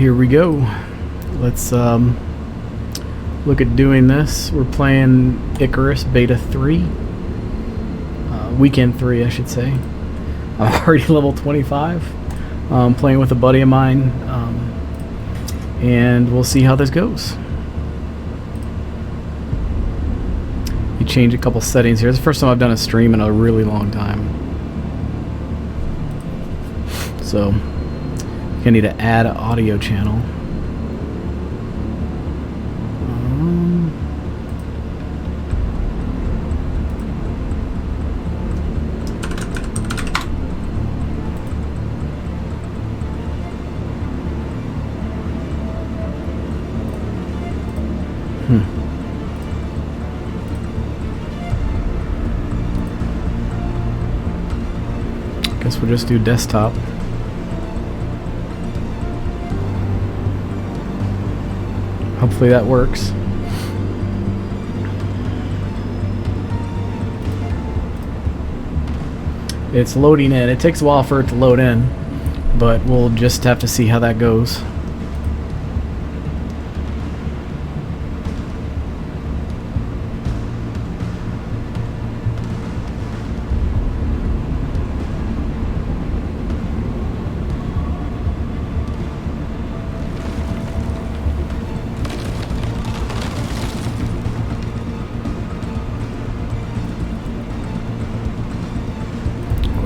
here we go. Let's look at doing this. We're playing Icarus Beta 3. Weekend 3, I should say. I'm already level 25. Playing with a buddy of mine. And we'll see how this goes. You change a couple settings here. It's the first time I've done a stream in a really long time. So, I need to add an audio channel. Guess we'll just do desktop. Hopefully that works. It's loading in. It takes a while for it to load in, but we'll just have to see how that goes.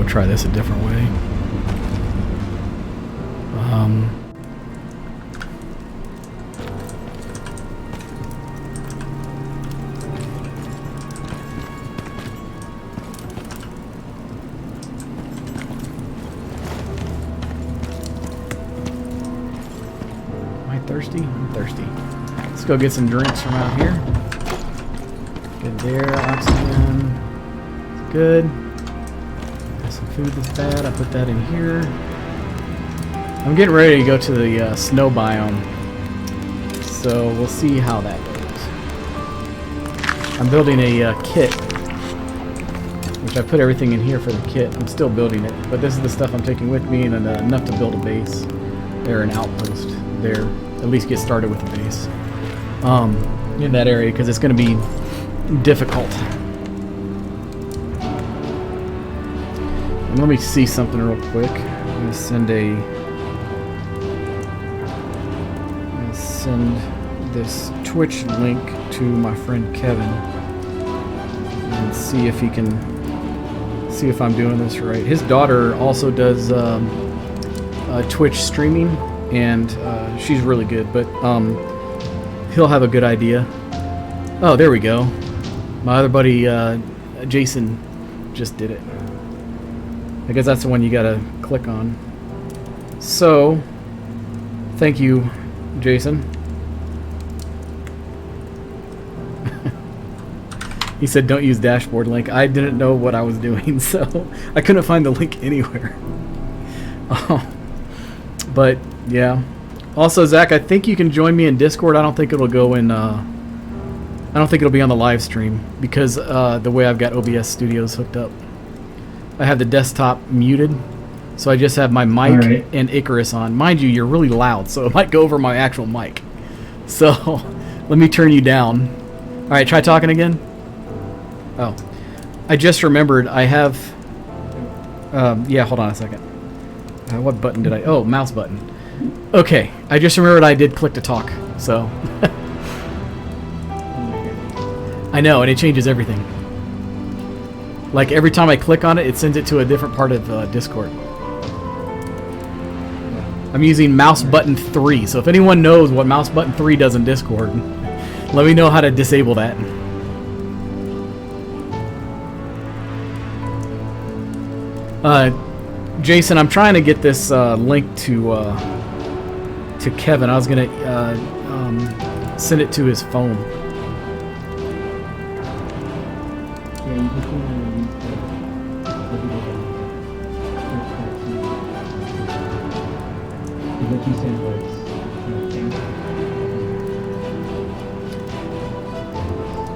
Try this a different way. Am I thirsty? I'm thirsty. Let's go get some drinks from out here. Good there, oxygen. Good. Some food that's bad, I put that in here. I'm getting ready to go to the snow biome, so we'll see how that goes. I'm building a kit, which I put everything in here for the kit. I'm still building it, but this is the stuff I'm taking with me, and enough to build a base there, an outpost there, at least get started with a base in that area, because it's going to be difficult. Let me see something real quick. I'm gonna send this Twitch link to my friend Kevin and see if he can see if I'm doing this right. His daughter also does Twitch streaming, and she's really good, but he'll have a good idea. Oh, there we go. My other buddy Jason just did it. I guess that's the one you gotta click on. So, thank you, Jason. He said don't use dashboard link. I didn't know what I was doing, so I couldn't find the link anywhere. But, yeah. Also, Zach, I think you can join me in Discord. I don't think it'll go in, I don't think it'll be on the live stream, because the way I've got OBS Studios hooked up. I have the desktop muted, so I just have my mic and Icarus on. Mind you, you're really loud, so it might go over my actual mic. So, let me turn you down. Alright, try talking again. Oh. I just remembered I have... yeah, hold on a second. What button did I... Oh, mouse button. Okay, I just remembered I did click to talk, so... I know, and it changes everything. Like, every time I click on it, it sends it to a different part of Discord. I'm using mouse button 3, so if anyone knows what mouse button 3 does in Discord, let me know how to disable that. Jason, I'm trying to get this link to Kevin. I was going to send it to his phone.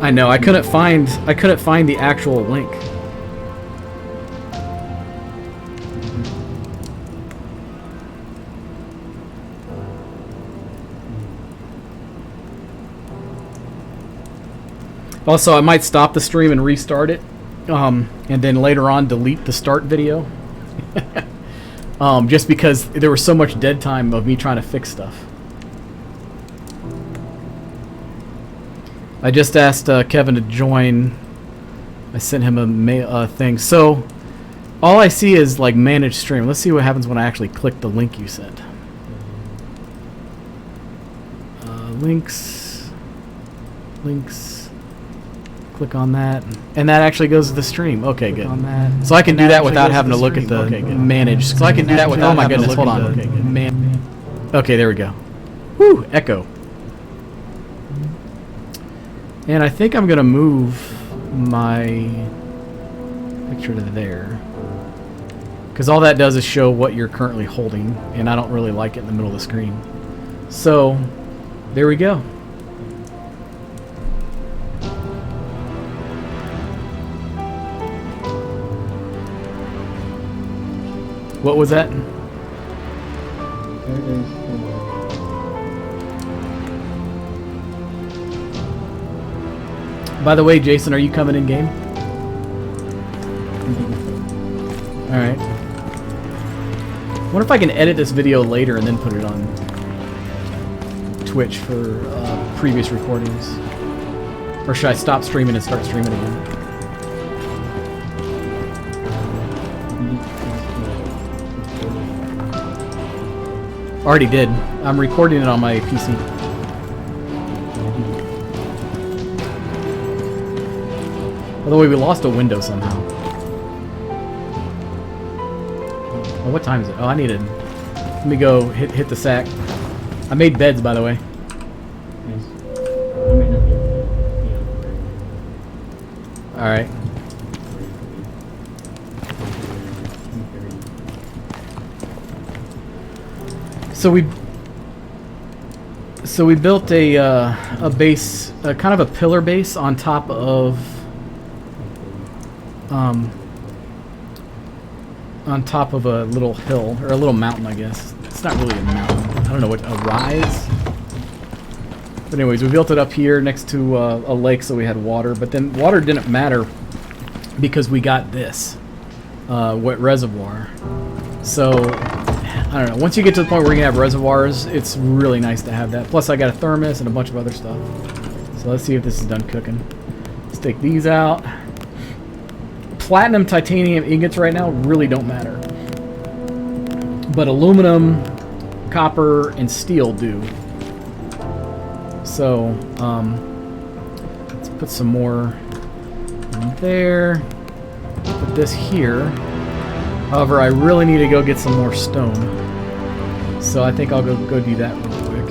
I know, I couldn't find the actual link. Also, I might stop the stream and restart it, and then later on delete the start video. Just because there was so much dead time of me trying to fix stuff. I just asked Kevin to join. I sent him a thing. So all I see is like manage stream. Let's see what happens when I actually click the link you sent. Links. Click on that, and that actually goes to the stream. Okay, good. So I can do that without having to look at the manage. So I can do that without. Oh my goodness! Hold on. Okay, there we go. Whew, echo. And I think I'm gonna move my picture to there, because all that does is show what you're currently holding, and I don't really like it in the middle of the screen. So there we go. What was that? By the way, Jason, are you coming in game? Alright. Wonder if I can edit this video later and then put it on Twitch for previous recordings. Or should I stop streaming and start streaming again? Already did. I'm recording it on my PC. By the way, we lost a window somehow. Oh, what time is it? Oh, I needed. Let me go hit the sack. I made beds, by the way. All right. So we built a base, kind of a pillar base on top of a little hill, or a little mountain, I guess. It's not really a mountain. I don't know what, a rise? But anyways, we built it up here next to a lake, so we had water. But then water didn't matter because we got this wet reservoir. So I don't know. Once you get to the point where you can have reservoirs, it's really nice to have that. Plus, I got a thermos and a bunch of other stuff. So let's see if this is done cooking. Let's take these out. Platinum, titanium ingots right now really don't matter. But aluminum, copper, and steel do. So, let's put some more in there. Put this here. However, I really need to go get some more stone. So I think I'll go do that real quick.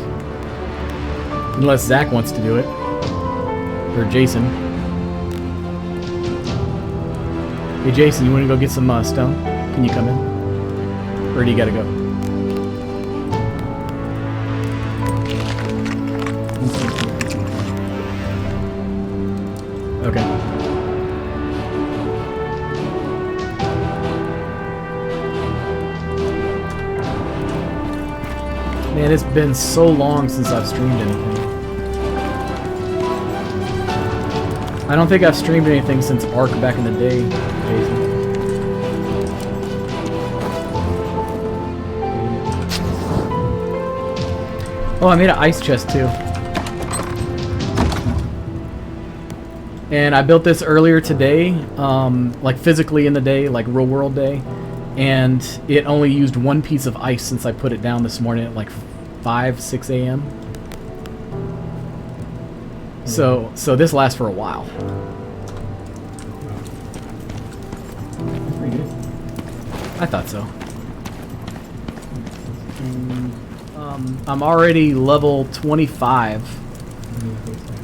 Unless Zach wants to do it. Or Jason. Hey Jason, you want to go get some stone? Can you come in? Or do you gotta go? Okay. Man, it's been so long since I've streamed anything. I don't think I've streamed anything since Ark back in the day, Jason. Oh, I made an ice chest too. And I built this earlier today, like physically in the day, like real world day. And it only used one piece of ice since I put it down this morning at like 5, 6 a.m. So this lasts for a while. Pretty good. I thought so. I'm already level 25.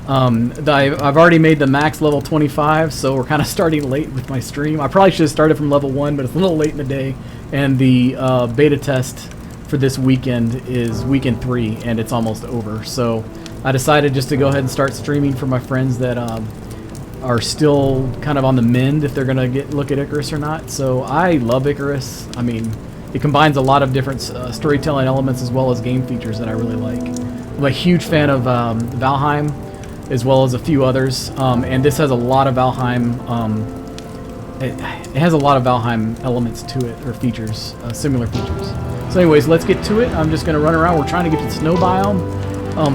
I've already made the max level 25, so we're kind of starting late with my stream. I probably should have started from level 1, but it's a little late in the day. And the beta test for this weekend is weekend 3, and it's almost over. So I decided just to go ahead and start streaming for my friends that are still kind of on the mend if they're gonna look at Icarus or not. So I love Icarus. I mean, it combines a lot of different storytelling elements as well as game features that I really like. I'm a huge fan of Valheim. as well as a few others. And this has a lot of Valheim. It has a lot of Valheim elements to it, or features, similar features. So anyways, let's get to it. I'm just going to run around. We're trying to get to the snow biome.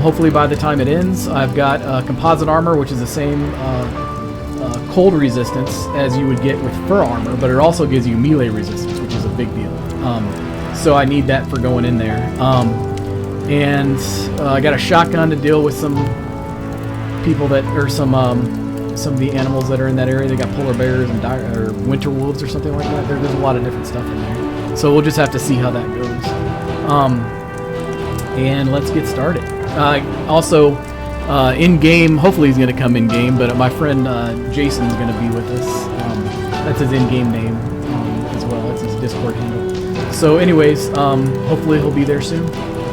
Hopefully by the time it ends, I've got composite armor, which is the same cold resistance as you would get with fur armor, but it also gives you melee resistance, which is a big deal. So I need that for going in there. And I got a shotgun to deal with some people that, or some of the animals that are in that area. They got polar bears and or winter wolves or something like that. There's a lot of different stuff in there. So we'll just have to see how that goes. And let's get started. Also, in-game, hopefully he's going to come in-game, but my friend Jason's going to be with us. That's his in-game name as well. That's his Discord handle. So anyways, hopefully he'll be there soon.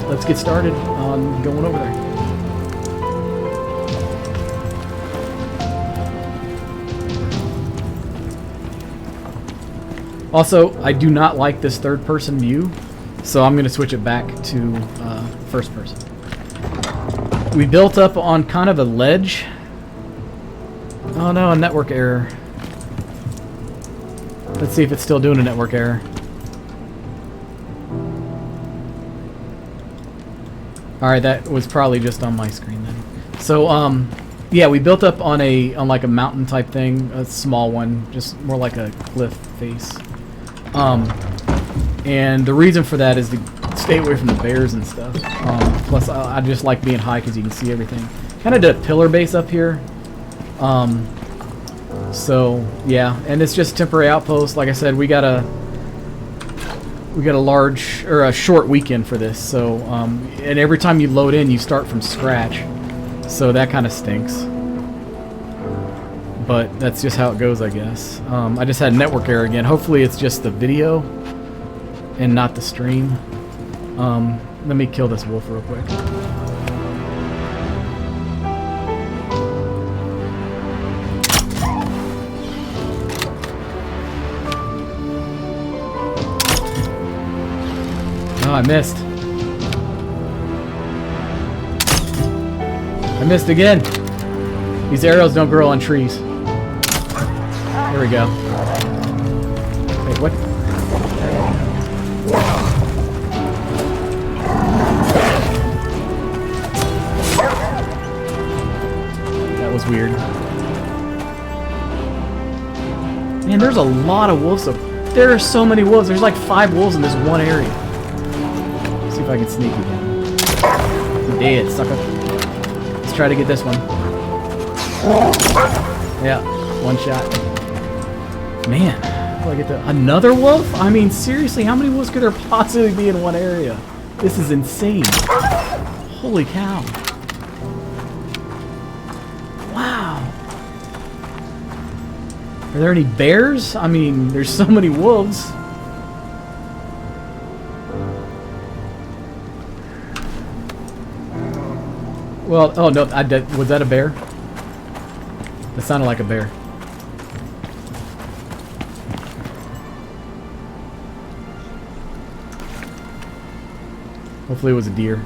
Let's get started on going over there. Also, I do not like this third-person view, so I'm going to switch it back to first person. We built up on kind of a ledge. Oh no, a network error. Let's see if it's still doing a network error. Alright, that was probably just on my screen then. So, yeah, we built up on like a mountain type thing, a small one, just more like a cliff face. And the reason for that is to stay away from the bears and stuff. Plus, I just like being high because you can see everything. Kind of did a pillar base up here. So yeah, and it's just temporary outpost. Like I said, we got a large or a short weekend for this. So and every time you load in, you start from scratch. So that kind of stinks. But that's just how it goes, I guess. I just had a network error again. Hopefully it's just the video and not the stream. Let me kill this wolf real quick. Oh, I missed. I missed again. These arrows don't grow on trees. Here we go. Wait, what? That was weird. Man, there's a lot of wolves. There are so many wolves. There's like 5 wolves in this one area. Let's see if I can sneak again. You're dead, sucker. Let's try to get this one. Yeah, one shot. Man, how do I get to another wolf? I mean, seriously, how many wolves could there possibly be in one area? This is insane. Holy cow. Wow. Are there any bears? I mean, there's so many wolves. Well, oh no, was that a bear? That sounded like a bear. Hopefully it was a deer.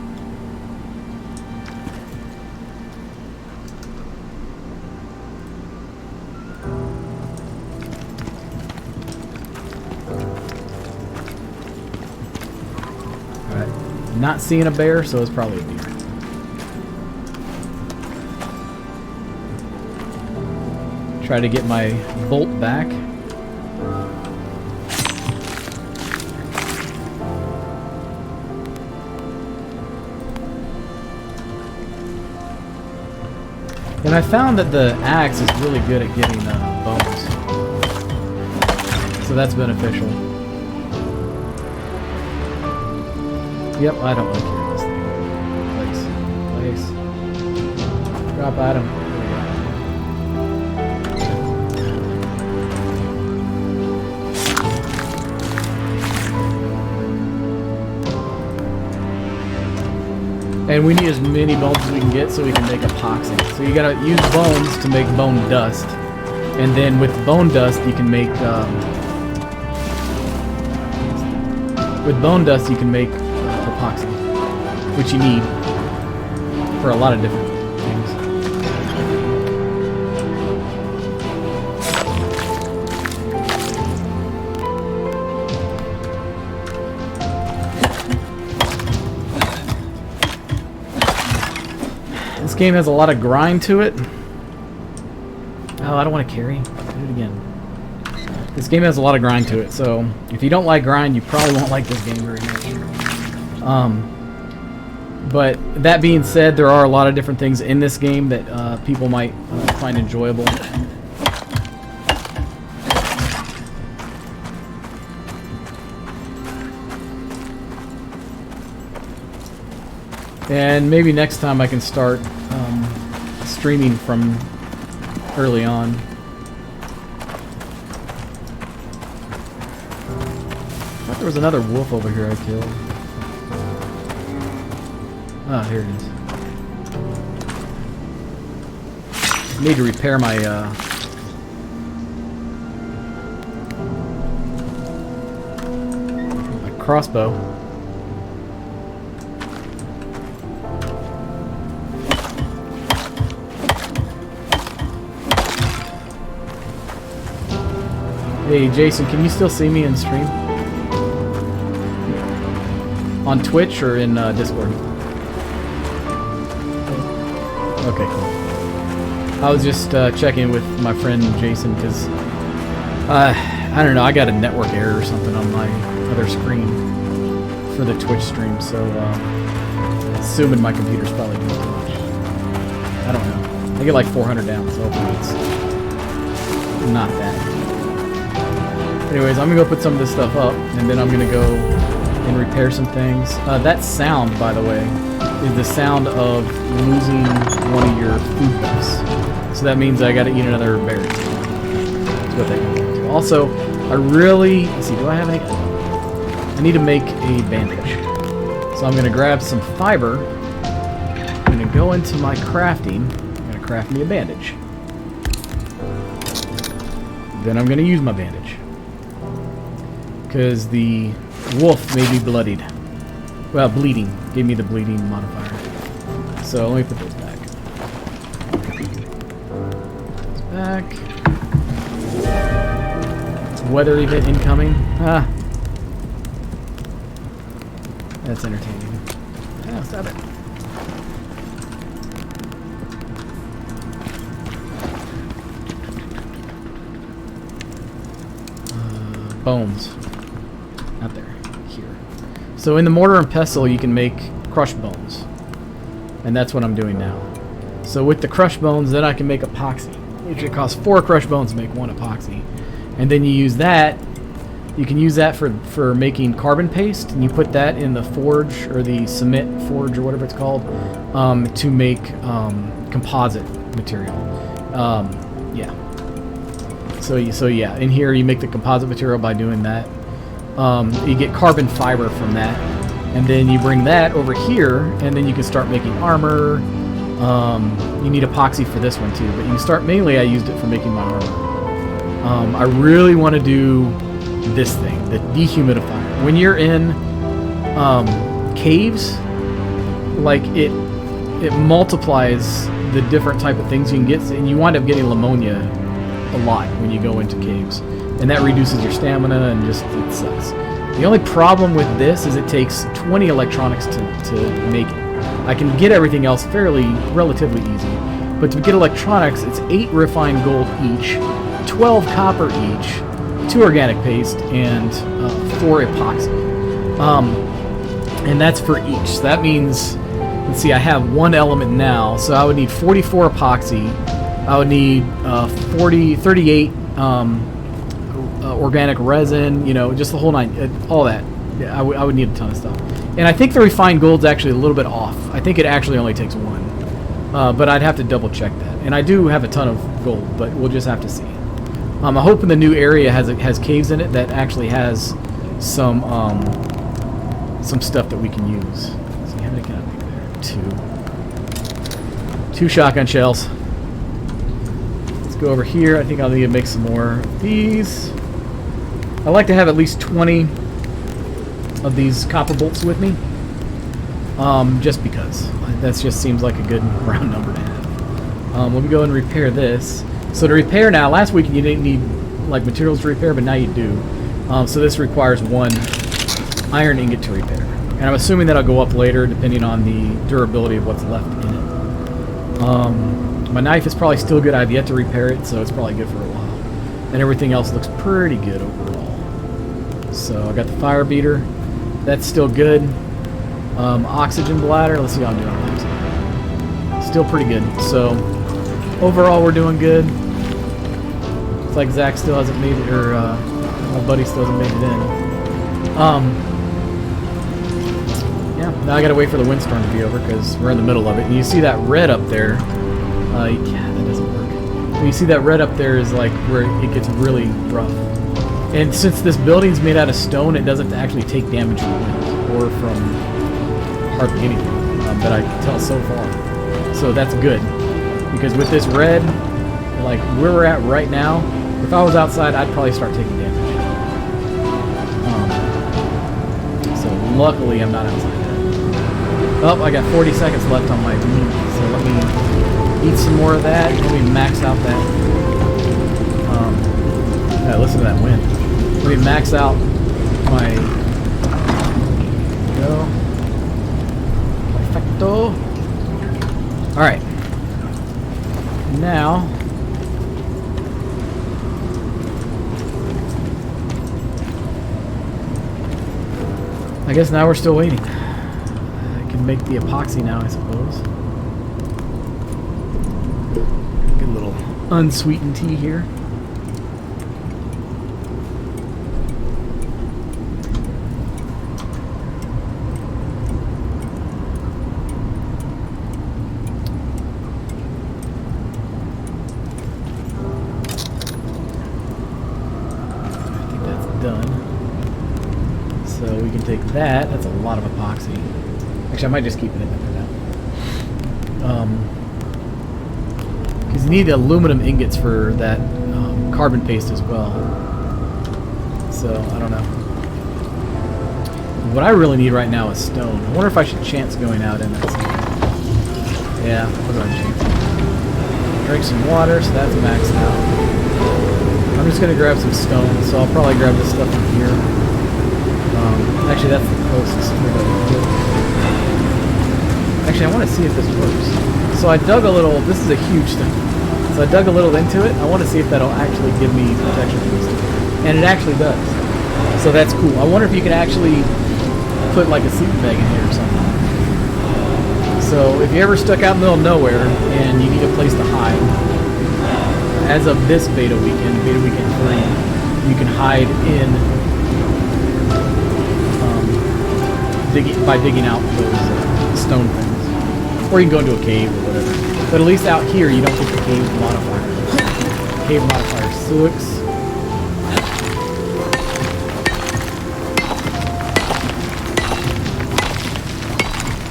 Alright, not seeing a bear, so it's probably a deer. Try to get my bolt back. And I found that the axe is really good at getting bones. So that's beneficial. Yep, I don't like hearing this thing. Place. Drop item. And we need as many bones as we can get so we can make epoxy. So you gotta use bones to make bone dust. And then with bone dust you can make epoxy, which you need for a lot of different things. This game has a lot of grind to it. Oh, I don't want to carry. Do it again. This game has a lot of grind to it, so if you don't like grind, you probably won't like this game very much. But that being said, there are a lot of different things in this game that people might find enjoyable. And maybe next time I can start streaming from early on. I thought there was another wolf over here I killed. Ah, here it is. Need to repair my my crossbow. Hey Jason, can you still see me in stream? On Twitch or in Discord? Okay, cool. I was just checking with my friend Jason because I don't know, I got a network error or something on my other screen for the Twitch stream, so assuming my computer's probably doing too much. I don't know. I get like 400 down, so hopefully it's not that. Anyways, I'm gonna go put some of this stuff up, and then I'm gonna go and repair some things. That sound, by the way, is the sound of losing one of your food buffs. So that means I gotta eat another berry. That's what that comes down to. Also, I really... Let's see, do I have any... I need to make a bandage. So I'm gonna grab some fiber. I'm gonna go into my crafting. I'm gonna craft me a bandage. Then I'm gonna use my bandage. Because the wolf made me bloodied. Well, bleeding. Gave me the bleeding modifier. So let me put those back. Back. Weather event incoming. Ah. That's entertaining. Ah, stop it. Bones. Not there. Here. So in the mortar and pestle you can make crushed bones. And that's what I'm doing now. So with the crushed bones then I can make epoxy. Which it costs 4 crushed bones to make 1 epoxy. And then you use that. You can use that for making carbon paste. And you put that in the forge or the cement forge or whatever it's called. To make composite material. Yeah. So yeah, in here you make the composite material by doing that. You get carbon fiber from that, and then you bring that over here, and then you can start making armor. You need epoxy for this one too, but you can start. Mainly, I used it for making my armor. I really want to do this thing, the dehumidifier. When you're in caves, like it multiplies the different type of things you can get, and you wind up getting pneumonia a lot when you go into caves, and that reduces your stamina and just it sucks. The only problem with this is it takes 20 electronics to make it. I can get everything else relatively easy, but to get electronics it's 8 refined gold each, 12 copper each, 2 organic paste, and 4 epoxy. And that's for each. So that means, let's see, I have 1 element now, so I would need 44 epoxy. I would need 38 organic resin, just the whole 9, all that. Yeah, I would need a ton of stuff. And I think the refined gold's actually a little bit off. I think it actually only takes 1. But I'd have to double check that. And I do have a ton of gold, but we'll just have to see. I'm hoping the new area has caves in it that actually has some stuff that we can use. Let's see, how many can I make there? 2 shotgun shells. Go over here. I think I'll need to make some more of these. I like to have at least 20 of these copper bolts with me. Just because. That just seems like a good round number to have. Let me go and repair this. So to repair now, last week you didn't need like materials to repair, but now you do. So this requires 1 iron ingot to repair. And I'm assuming that'll go up later depending on the durability of what's left in it. My knife is probably still good. I've yet to repair it, so it's probably good for a while. And everything else looks pretty good overall. So I got the fire beater. That's still good. Oxygen bladder. Let's see how I'm doing on that. Still pretty good. So overall, we're doing good. It's like Zach still hasn't made it, or my buddy still hasn't made it in. Yeah, now I gotta wait for the windstorm to be over because we're in the middle of it. And you see that red up there. Yeah, that doesn't work. And you see that red up there is like where it gets really rough. And since this building's made out of stone, it doesn't actually take damage from the wind or from hardly anything that I can tell so far. So that's good. Because with this red, like where we're at right now, if I was outside, I'd probably start taking damage. So luckily, I'm not outside. Oh, I got 40 seconds left on my meat, so let me eat some more of that. Let me max out that. Yeah, listen to that wind. Let me max out my. Go. Perfecto. All right. Now. I guess now we're still waiting. I can make the epoxy now, I suppose. Get a little unsweetened tea here. I think that's done. So we can take that. That's a lot of epoxy. Actually, I might just keep it in there for now. Because you need aluminum ingots for that carbon paste as well. So, I don't know. What I really need right now is stone. I wonder if I should chance going out in that zone. Yeah, what do I chance? Drink some water, so that's maxed out. I'm just going to grab some stone, so I'll probably grab this stuff from here. Actually, that's the closest. Actually, I want to see if this works. So I dug a little. This is a huge thing. So I dug a little into it. I want to see if that'll actually give me protection from this. And it actually does. So that's cool. I wonder if you can actually put like a sleeping bag in here or something. So if you ever stuck out in the middle of nowhere and you need a place to hide, as of this Beta Weekend 3, you can hide in by digging out those stone things. Or you can go into a cave or whatever. But at least out here, you don't get the cave modifier. Cave modifier sucks.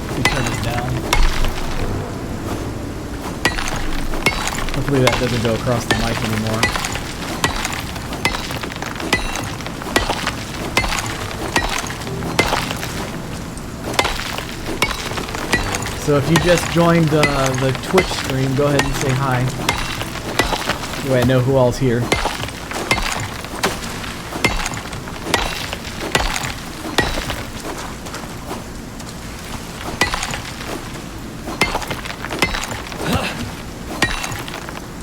Let me turn this down. Hopefully that doesn't go across the mic anymore. So if you just joined the Twitch stream, go ahead and say hi. That way I know who all's here.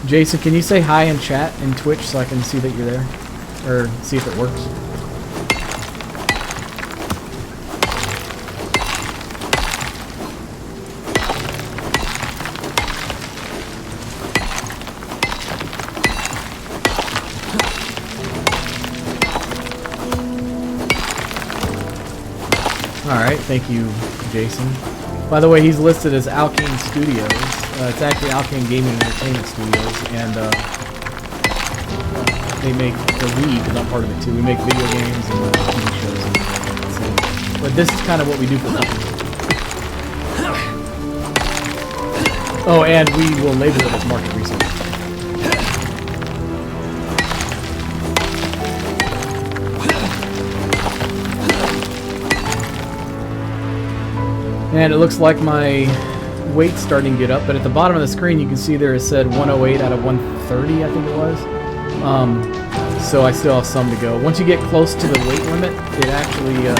Jason, can you say hi in chat in Twitch so I can see that you're there? Or see if it works? Alright, thank you, Jason. By the way, he's listed as Alkain Studios. It's actually Alkain Gaming and Entertainment Studios, and they make the League, because I'm part of it too. We make video games and TV shows and so, but this is kind of what we do for fun. Oh, and we will label it as market research. And it looks like my weight's starting to get up, but at the bottom of the screen you can see there it said 108 out of 130, I think it was. So I still have some to go. Once you get close to the weight limit, it actually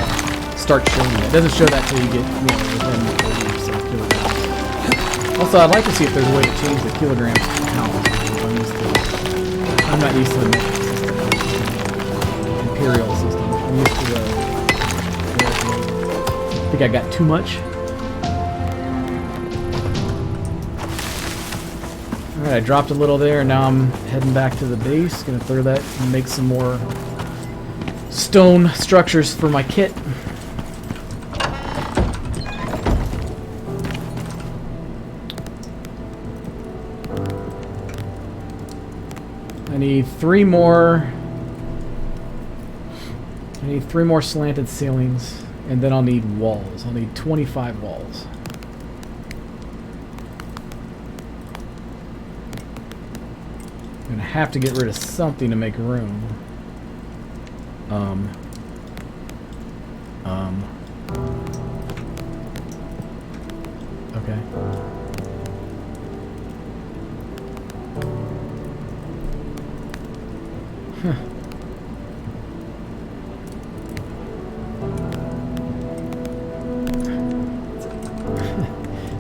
starts showing it. It doesn't show that till you get within 30 or so kilograms. Also, I'd like to see if there's a way to change the kilograms to pounds. I'm not used to the imperial system. I'm used to the... I think I got too much. Alright, I dropped a little there, and now I'm heading back to the base. Gonna throw that and make some more stone structures for my kit. I need three more slanted ceilings, and then I'll need walls. I'll need 25 walls. I'm gonna have to get rid of something to make room. Okay. Huh.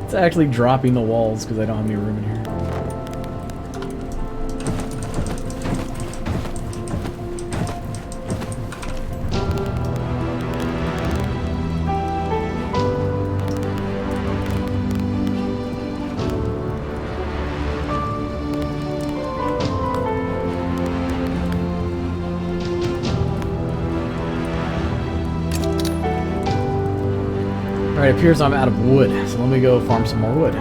It's actually dropping the walls because I don't have any room in here. Alright, it appears I'm out of wood, so let me go farm some more wood.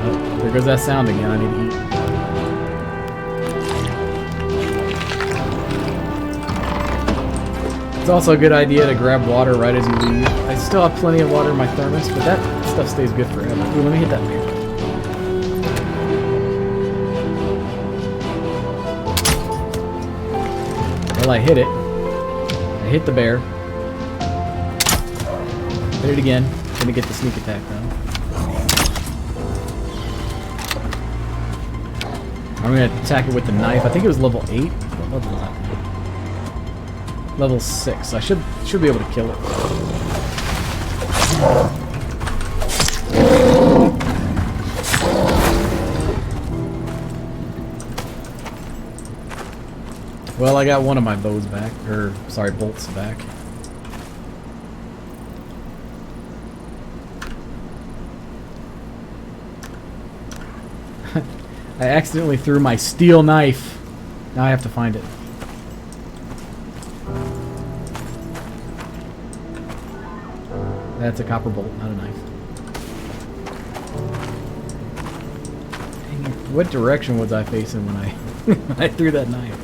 Oh, there goes that sound again. I need to eat. It's also a good idea to grab water right as you leave. I still have plenty of water in my thermos, but that stuff stays good forever. Ooh, let me hit that beer. Well, I hit it. I hit the bear. Hit it again. Gonna get the sneak attack though. I'm gonna attack it with the knife. I think it was level 8. What level was that? Level 6. I should be able to kill it. Well, I got one of my bows back, or sorry, bolts back. I accidentally threw my steel knife. Now I have to find it. That's a copper bolt, not a knife. Dang it. What direction was I facing when I when I threw that knife?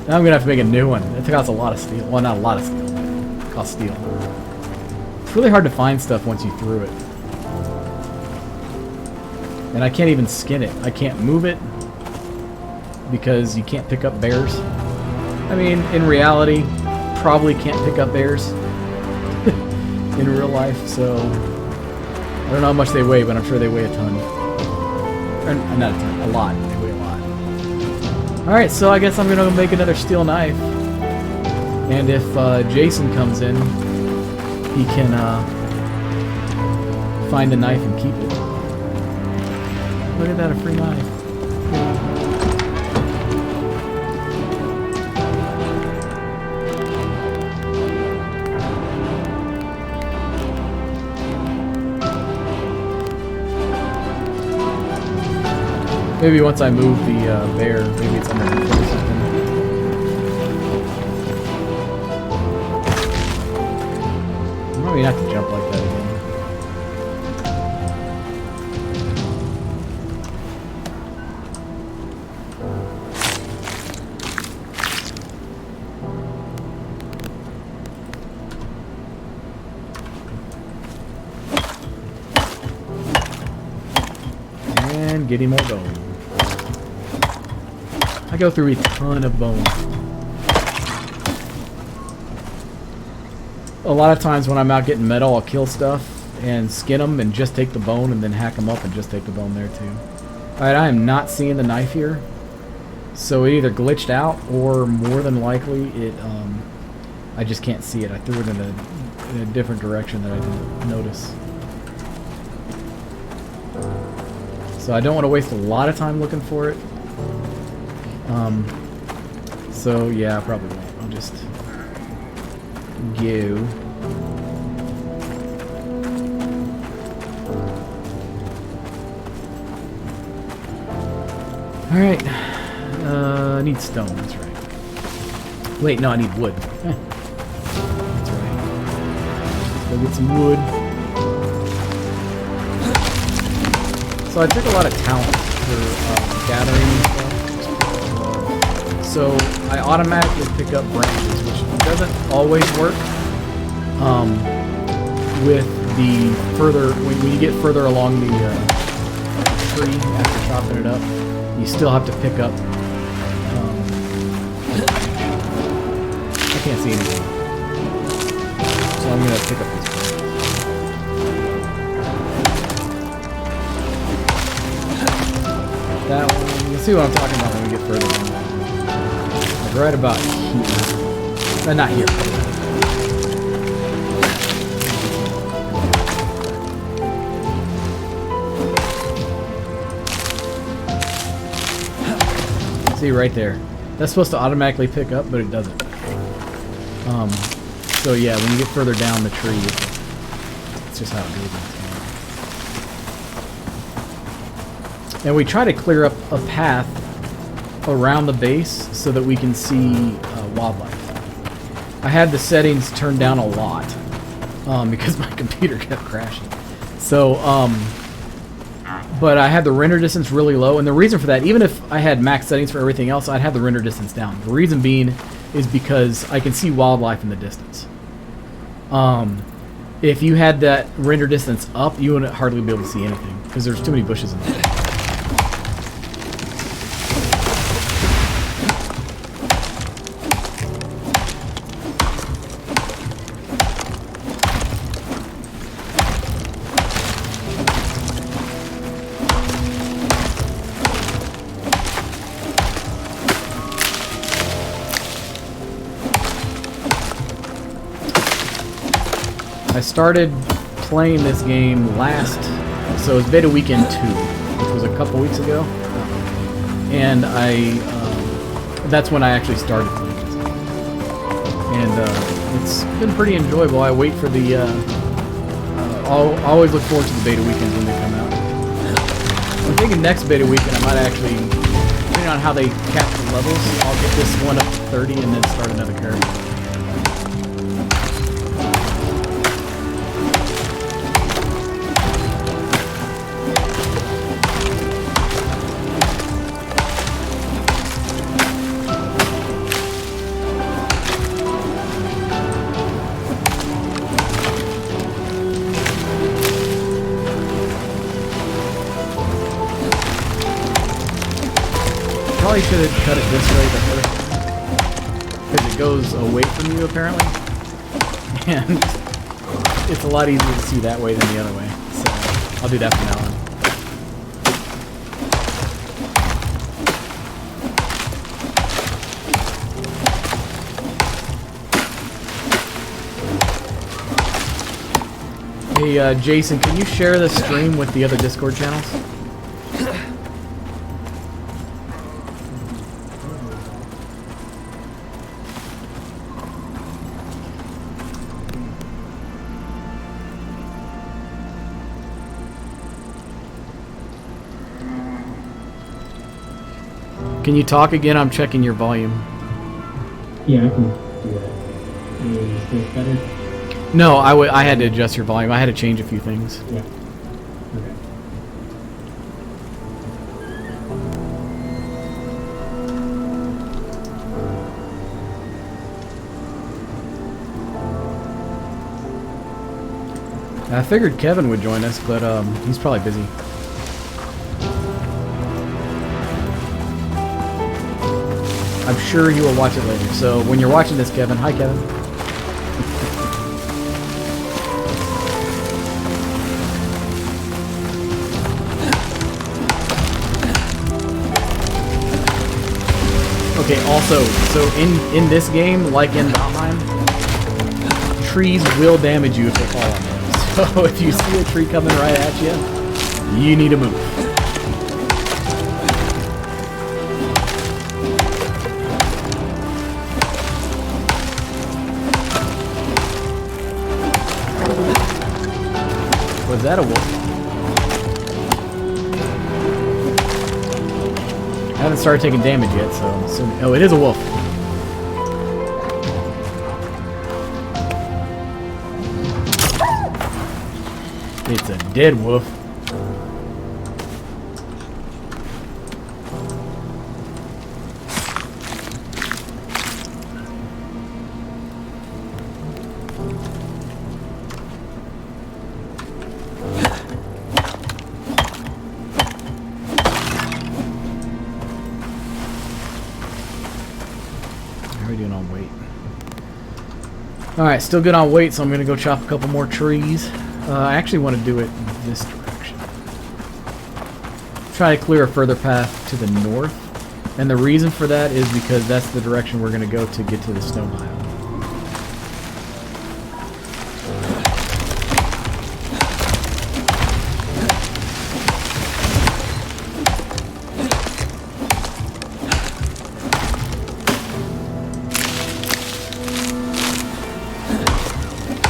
Now I'm gonna have to make a new one. It costs a lot of steel. Well, not a lot of steel, but it costs steel. It's really hard to find stuff once you threw it. And I can't even skin it. I can't move it because you can't pick up bears. I mean, in reality, probably can't pick up bears in real life, so I don't know how much they weigh, but I'm sure they weigh a ton. Or, not a ton, a lot. They weigh a lot. Alright, so I guess I'm gonna make another steel knife. And if Jason comes in, he can find the knife and keep it. Look at that, a free knife. Maybe once I move the bear, maybe it's under the system. I'm probably gonna have to jump like that again. And getting more bone. I go through a ton of bone. A lot of times when I'm out getting metal, I'll kill stuff and skin them and just take the bone and then hack them up and just take the bone there too. Alright, I am not seeing the knife here. So it either glitched out or more than likely it I just can't see it. I threw it in a different direction that I didn't notice. So I don't want to waste a lot of time looking for it. So yeah, I probably won't. I'll just go. Alright. I need stone, that's right. Wait, no, I need wood. That's right. Go get some wood. So I took a lot of talent for gathering and stuff. So I automatically pick up branches, which doesn't always work. With the further, when you get further along the tree after chopping it up, you still have to pick up. I can't see anything, so I'm gonna pick up this branch. That one, you'll see what I'm talking about when we get further down. Like right about here. Not here. See right there. That's supposed to automatically pick up, but it doesn't. So yeah, when you get further down the tree, it's just how it goes. And we try to clear up a path around the base so that we can see wildlife. I had the settings turned down a lot because my computer kept crashing. So, but I had the render distance really low, and the reason for that, even if I had max settings for everything else, I'd have the render distance down. The reason being is because I can see wildlife in the distance. If you had that render distance up, you wouldn't hardly be able to see anything because there's too many bushes in there. I started playing this game so it was Beta Weekend 2, which was a couple weeks ago, and that's when I actually started playing this game. And it's been pretty enjoyable. I wait for the, I'll always look forward to the Beta Weekends when they come out. I'm thinking next Beta Weekend I might actually, depending on how they cap the levels, I'll get this one up to 30 and then start another character. Probably should have cut it this way because it goes away from you apparently, and it's a lot easier to see that way than the other way. So I'll do that from now on. Hey Jason, can you share the stream with the other Discord channels? Can you talk again? I'm checking your volume. Yeah, I can do that. Is this better? No, I had to adjust your volume. I had to change a few things. Yeah. Okay. I figured Kevin would join us, but he's probably busy. I'm sure he will watch it later. So when you're watching this, Kevin, hi Kevin. Okay, also, so in this game, like in Valheim, trees will damage you if they fall on them. So if you see a tree coming right at you, you need to move. Was that a wolf? I haven't started taking damage yet, so I'm assuming... Oh, it is a wolf. It's a dead wolf. How are we doing on weight? Alright, still good on weight, so I'm going to go chop a couple more trees. I actually want to do it this direction. Try to clear a further path to the north. And the reason for that is because that's the direction we're going to go to get to the snow biome.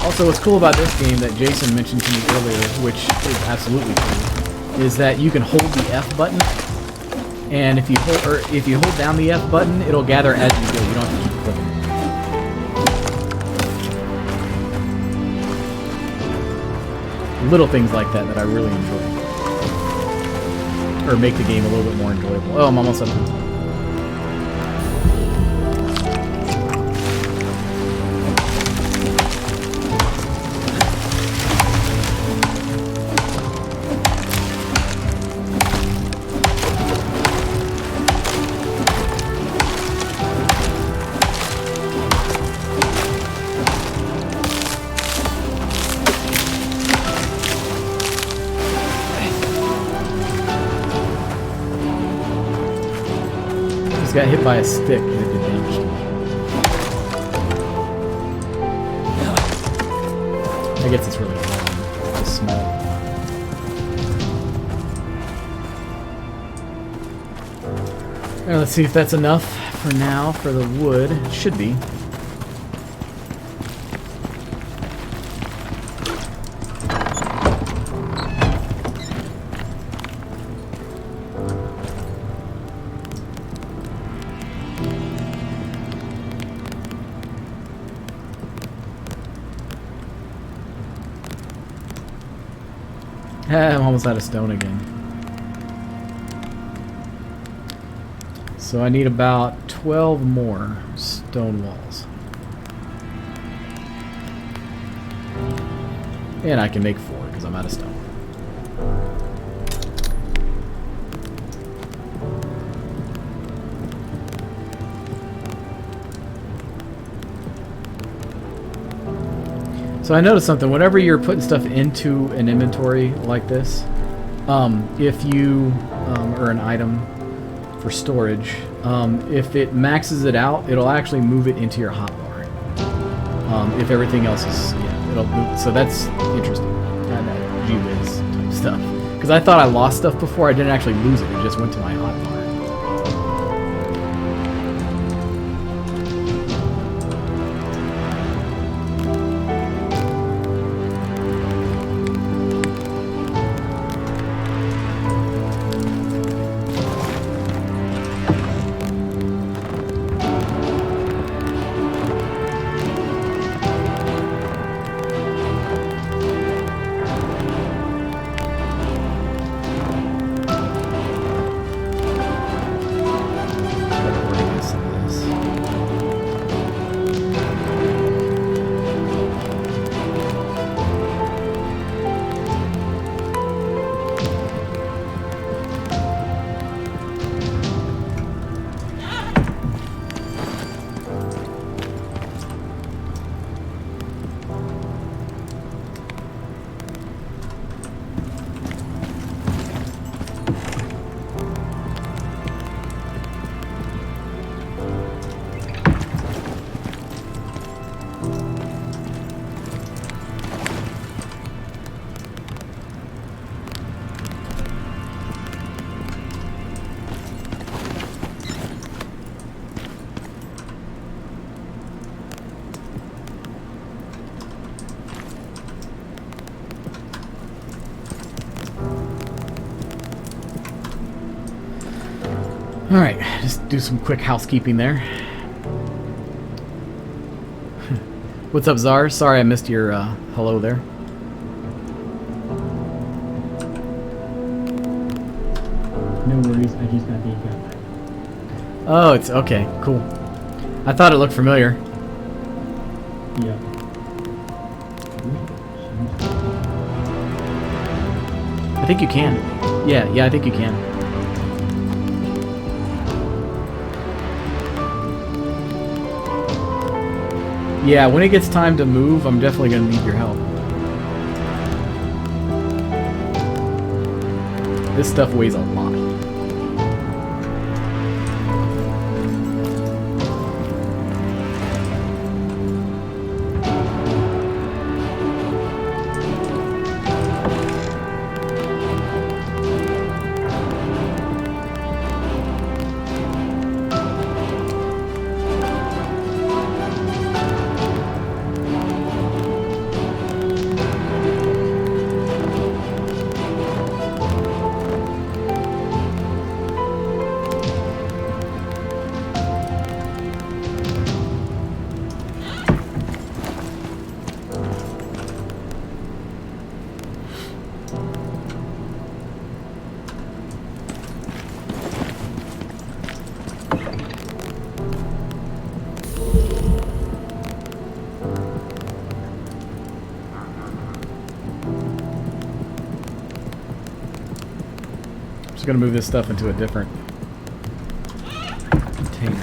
Also, what's cool about this game that Jason mentioned to me earlier, which is absolutely true, is that you can hold the F button, and if you hold down the F button, it'll gather as you go. You don't have to keep clicking. Little things like that I really enjoy, or make the game a little bit more enjoyable. Oh, I'm almost up. Got hit by a stick and it did damage to me. I guess it's really long. It's small. Alright, let's see if that's enough for now for the wood. It should be. I'm almost out of stone again. So I need about 12 more stone walls. And I can make 4 because I'm out of stone. So I noticed something. Whenever you're putting stuff into an inventory like this, if you, or an item for storage, if it maxes it out, it'll actually move it into your hotbar. If everything else is, yeah, it'll move. So that's interesting. Kind of G-Wiz type stuff. Because I thought I lost stuff before. I didn't actually lose it. It just went to my hotbar. Alright, just do some quick housekeeping there. What's up, Czar? Sorry I missed your hello there. No worries, I just got the gun. Oh, it's okay, cool. I thought it looked familiar. Yeah. I think you can. Yeah, I think you can. Yeah, when it gets time to move, I'm definitely going to need your help. This stuff weighs a lot. Just gonna move this stuff into a different container here.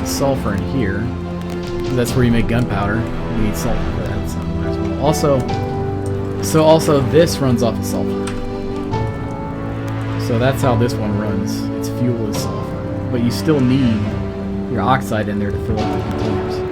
Sulfur in here. That's where you make gunpowder. You need sulfur for that, so might as well. Also this runs off of sulfur. So that's how this one runs. Its fuel is sulfur. But you still need your oxide in there to fill up the containers.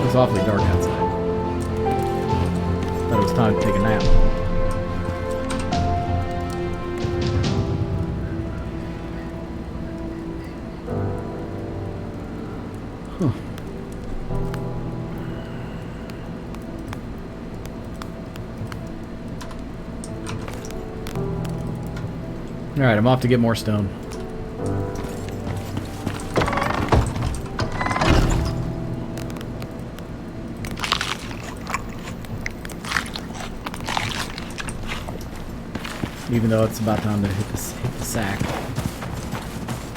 It's awfully dark outside. Thought it was time to take a nap. Huh. Alright, I'm off to get more stone. Even though it's about time to hit the sack. I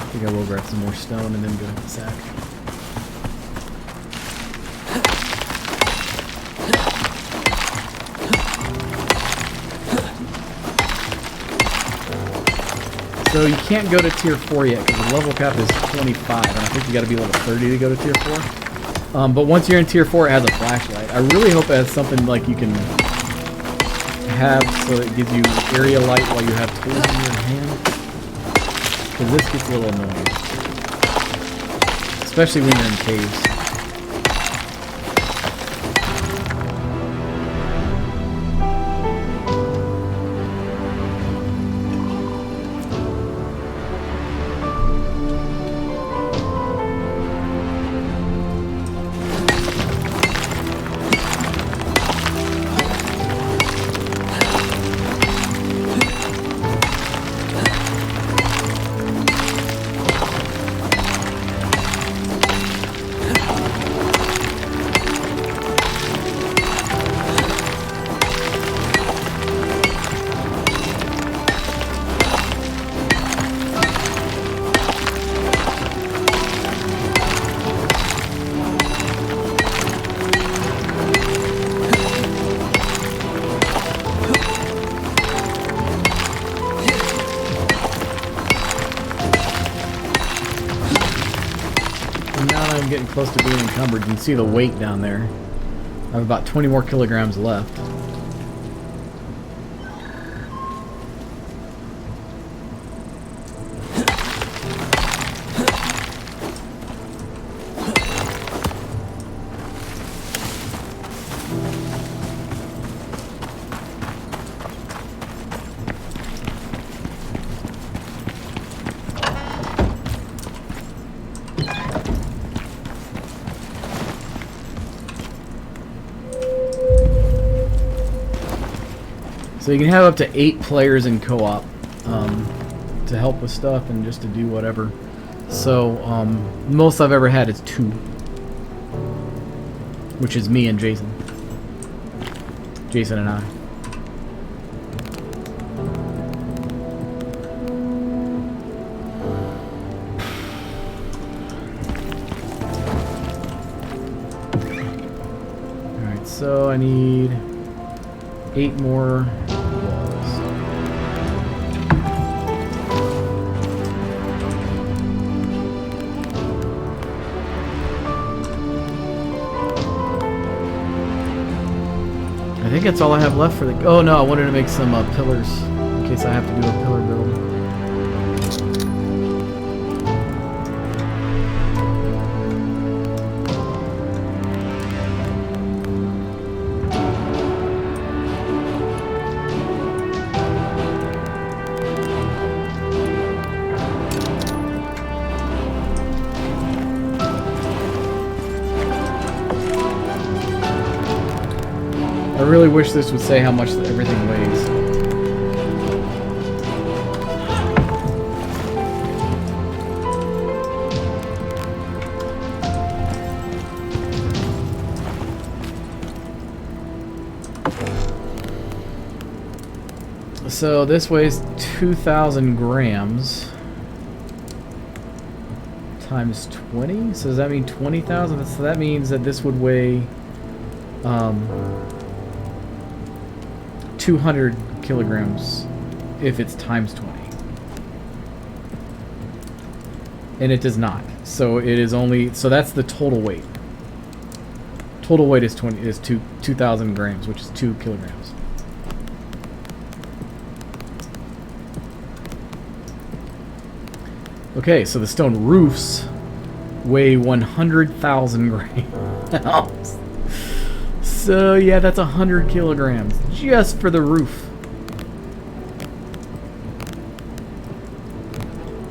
think I will grab some more stone and then go hit the sack. So you can't go to tier 4 yet because the level cap is 25, and I think you got to be level 30 to go to tier 4. But once you're in tier 4, it has a flashlight. I really hope it has something like you can have so it gives you area light while you have tools in your hand. Because this gets a little annoying. Especially when you're in caves. I'm getting close to being encumbered. You can see the weight down there. I have about 20 more kilograms left. So you can have up to 8 players in co-op to help with stuff and just to do whatever. So most I've ever had is 2, which is me and Jason. Jason and I. All right, so I need 8 more. I think that's all I have left for the... Oh no, I wanted to make some pillars in case I have to do a pillar build. I really wish this would say how much everything weighs. So this weighs 2,000 grams times 20. So does that mean 20,000? So that means that this would weigh 200 kilograms if it's times 20. And it does not. So it is only, so that's the total weight. Total weight is 2,000 grams, which is 2 kilograms. Okay, so the stone roofs weigh 100,000 grams. So yeah, that's 100 kilograms just for the roof.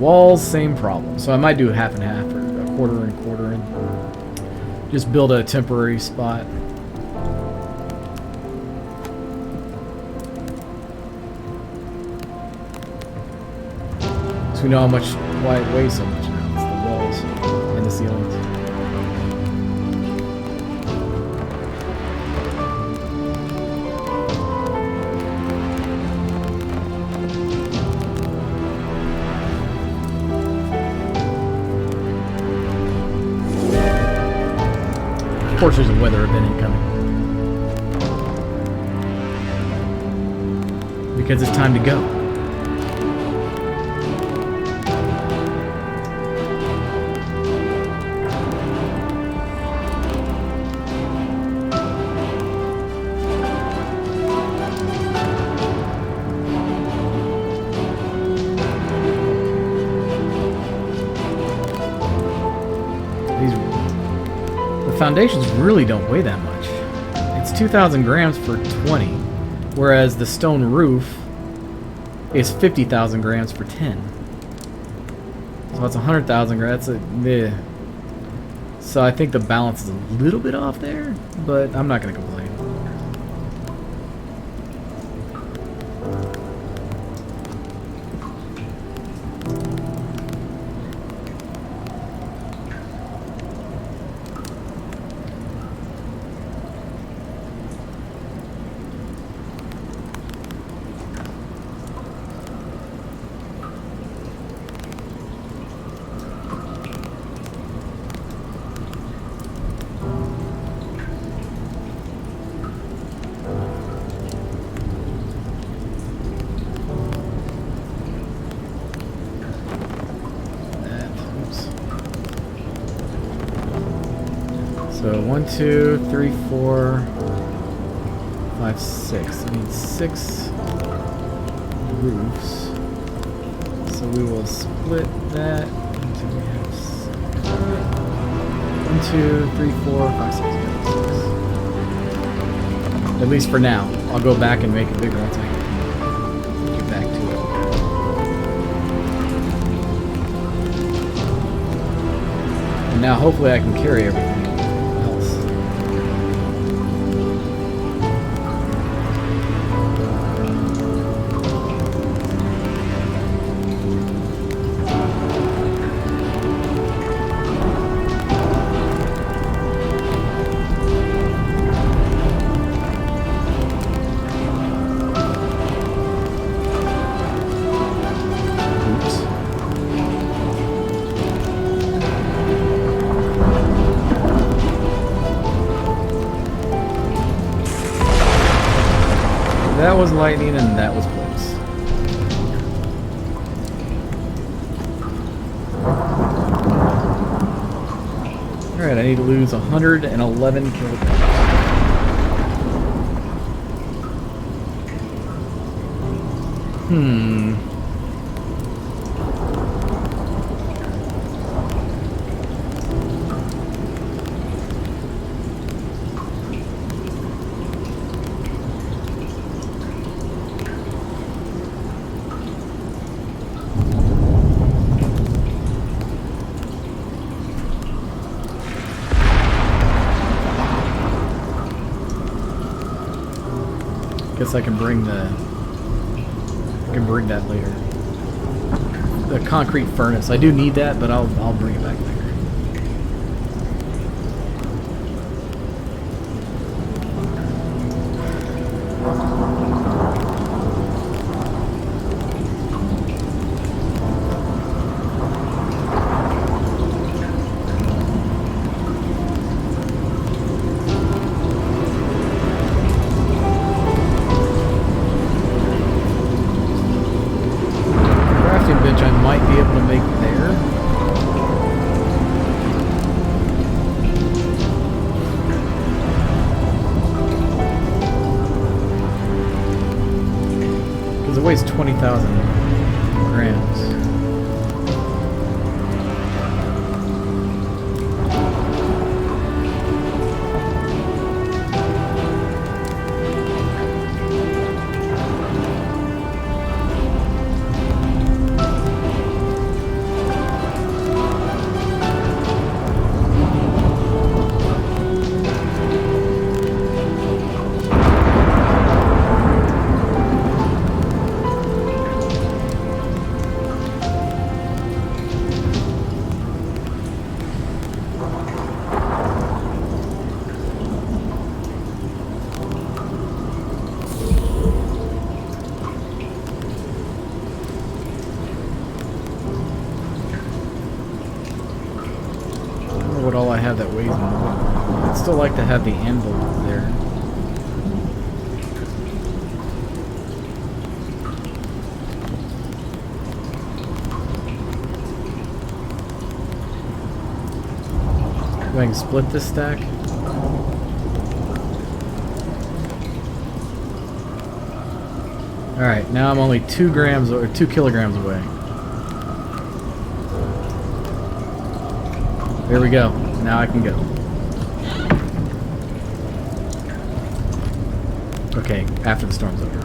Walls, same problem. So I might do half and half or a quarter and quarter and just build a temporary spot. So we know how much, why it weighs so much now. It's the walls and the ceilings. Of course, there's a weather event incoming. Because it's time to go. Foundations really don't weigh that much. It's 2,000 grams for 20, whereas the stone roof is 50,000 grams for 10. So that's 100,000 grams. That's a meh. So I think the balance is a little bit off there, but I'm not going to complain. So 1, 2, 3, 4, 5, 6. I need 6 roofs. So we will split that until we have 1, 2, 3, 4, 5, 6. At least for now. I'll go back and make it bigger once I get back to it. And now hopefully I can carry everything else. That was lightning and that was close. Alright, I need to lose 111 kilograms. Guess I can bring that later. The concrete furnace. I do need that, but I'll bring it back later. Bench I might be able to make there. Because it weighs 20,000 grams. What all I have that weighs more. I'd still like to have the anvil there. If I can split this stack. Alright, now I'm only 2 grams or 2 kilograms away. There we go. Now I can go. Okay, after the storm's over.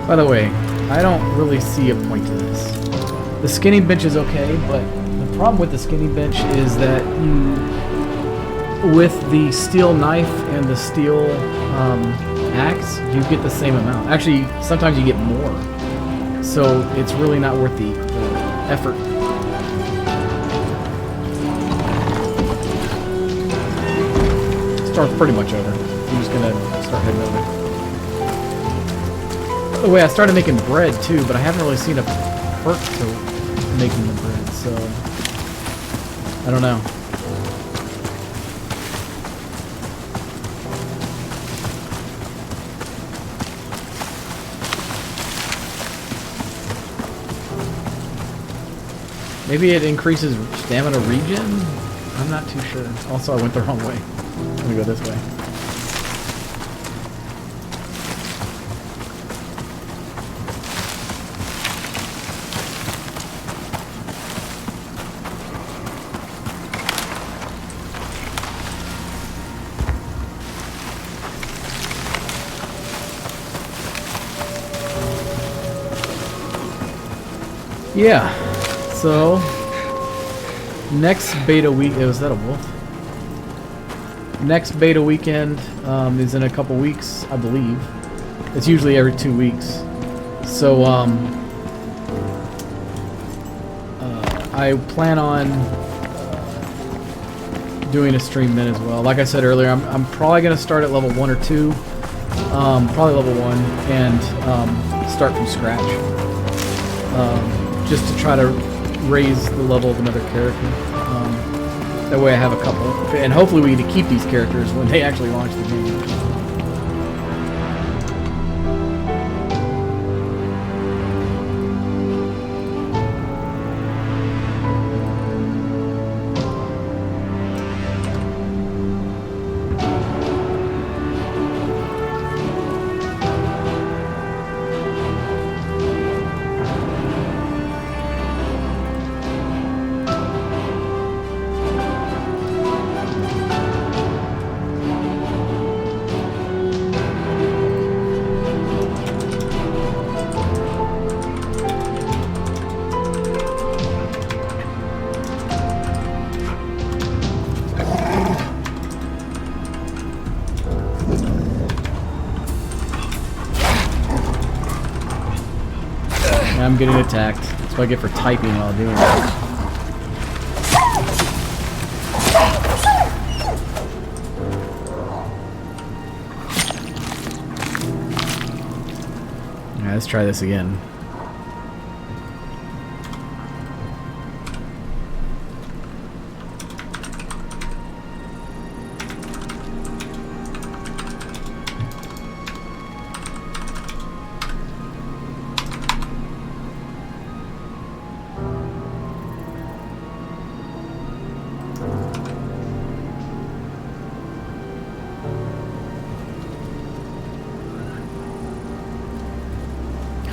By the way, I don't really see a point to this. The skinny bench is okay, but the problem with the skinny bench is that with the steel knife and the steel axe, you get the same amount. Actually, sometimes you get more. So it's really not worth the effort storm's pretty much over. I'm just gonna start heading over. By the way, I started making bread too, but I haven't really seen a perk to making the bread, so I don't know. Maybe it increases stamina regen? I'm not too sure. Also, I went the wrong way. I'm gonna go this way. Yeah. So, next beta week, was that a wolf? Next beta weekend is in a couple weeks, I believe. It's usually every 2 weeks. So, I plan on doing a stream then as well. Like I said earlier, I'm probably going to start at level 1 or 2. Probably level 1 and start from scratch. Just to try to raise the level of another character. That way I have a couple. And hopefully we get to keep these characters when they actually launch the game. I'm getting attacked. That's what I get for typing while doing it. Alright, let's try this again.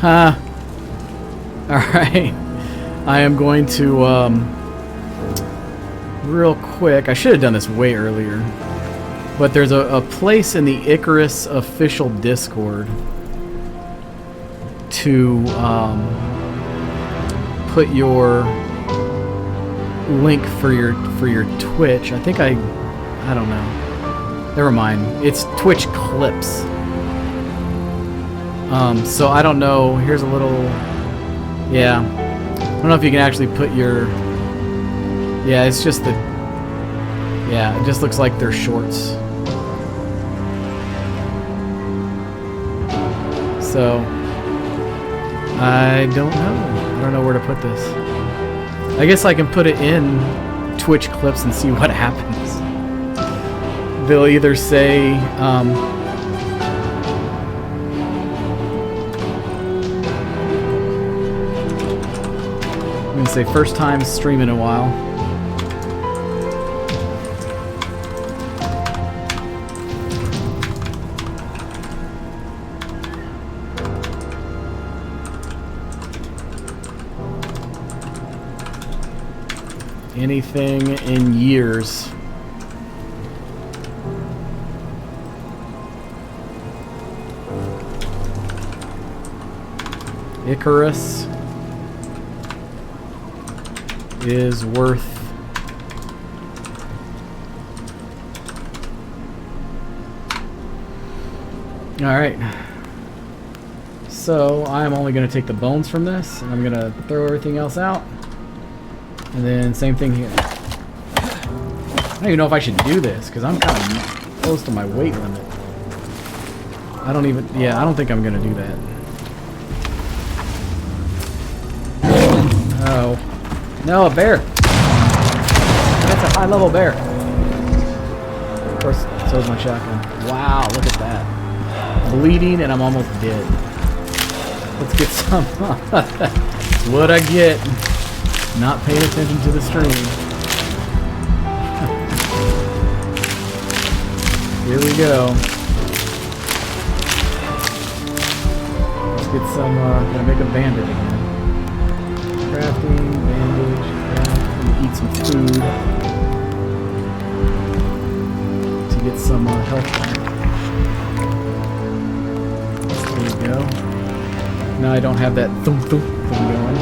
Huh. Alright. I am going to, real quick, I should have done this way earlier, but there's a place in the Icarus official Discord to, put your link for your Twitch. I think I don't know. Never mind. It's Twitch clips. So I don't know. Here's a little. Yeah. I don't know if you can actually put your. Yeah, it's just the. Yeah, it just looks like they're shorts. So I don't know. I don't know where to put this. I guess I can put it in Twitch clips and see what happens. They'll either say. I'm gonna say first time stream in a while. Anything in years. Icarus is worth alright. So I'm only going to take the bones from this and I'm going to throw everything else out. And then same thing here. I don't even know if I should do this because I'm kind of close to my weight limit. I don't even, yeah, I don't think I'm gonna do that. Oh. No, a bear! That's a high-level bear. Of course, so is my shotgun. Wow, look at that. Bleeding and I'm almost dead. Let's get some. That's what I get. Not paying attention to the stream. Here we go. Let's get some, gonna make a bandit again. Crafting, bandage, eat some food. To get some health back. There you go. Now I don't have that thump thump thing going.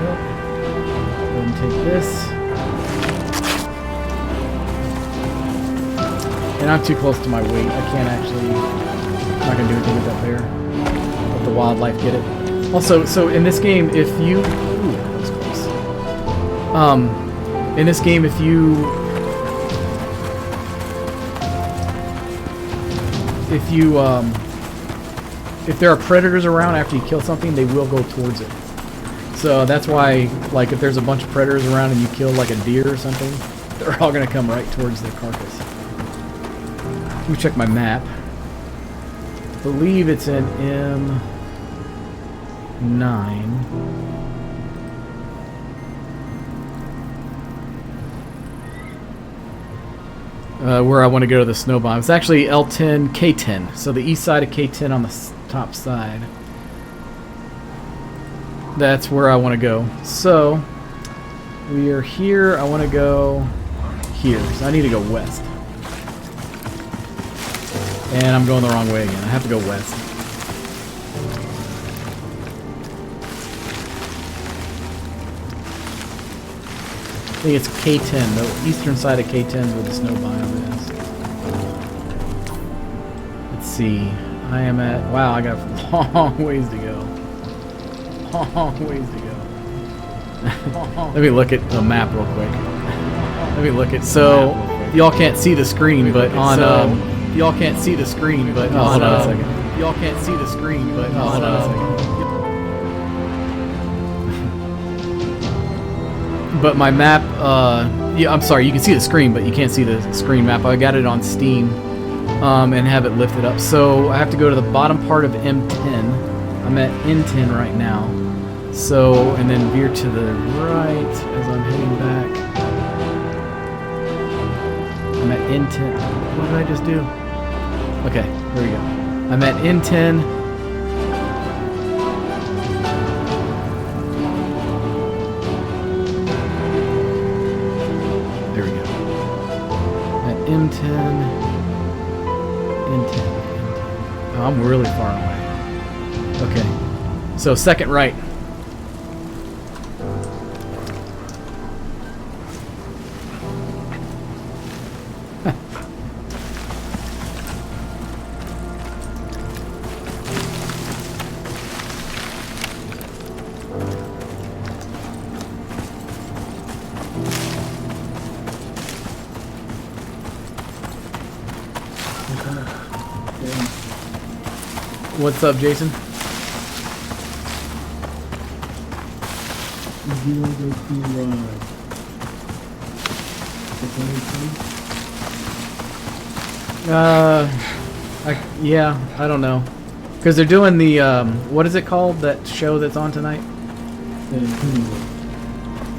Go ahead and take this. And I'm too close to my weight. I can't actually. I'm not gonna do anything with that bear. Let the wildlife get it. Also, so in this game, if you. Ooh, that was close. In this game, if there are predators around after you kill something, they will go towards it. So that's why, like, if there's a bunch of predators around and you kill like a deer or something, they're all gonna come right towards the carcass. Let me check my map. I believe it's in M9. Where I want to go to the snow biome. It's actually L10, K10. So the east side of K10 on the top side. That's where I want to go. So we are here. I want to go here. So I need to go west. And I'm going the wrong way again. I have to go west. I think it's K10, the eastern side of K10 is where the snow biome is. Let's see. I am at... Wow, I got a long ways to go. Long ways to go. Let me look at the map real quick. Let me look at... So, y'all can't see the screen, but on... y'all can't see the screen, but on... Hold on a second. Y'all can't see the screen, but on... Hold on a second. But my map, yeah, I'm sorry, you can see the screen, but you can't see the screen map. I got it on Steam, and have it lifted up. So I have to go to the bottom part of M10. I'm at N10 right now. So, and then veer to the right as I'm heading back. I'm at N10. What did I just do? Okay, here we go. I'm at N10. M10, N10. Oh, I'm really far away. Okay. So second right. What's up, Jason? Yeah, I don't know. Because they're doing the, what is it called, that show that's on tonight?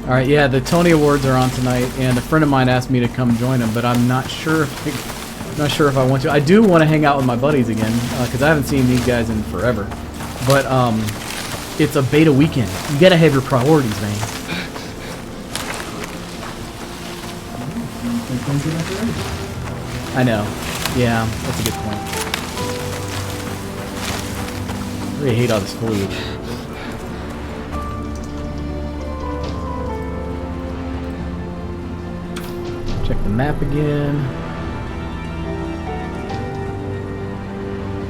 Alright, yeah, the Tony Awards are on tonight, and a friend of mine asked me to come join them, but I'm not sure if I want to. I do want to hang out with my buddies again, because I haven't seen these guys in forever. But it's a beta weekend. You gotta have your priorities, man. I know. Yeah, that's a good point. I really hate all this foliage. Check the map again.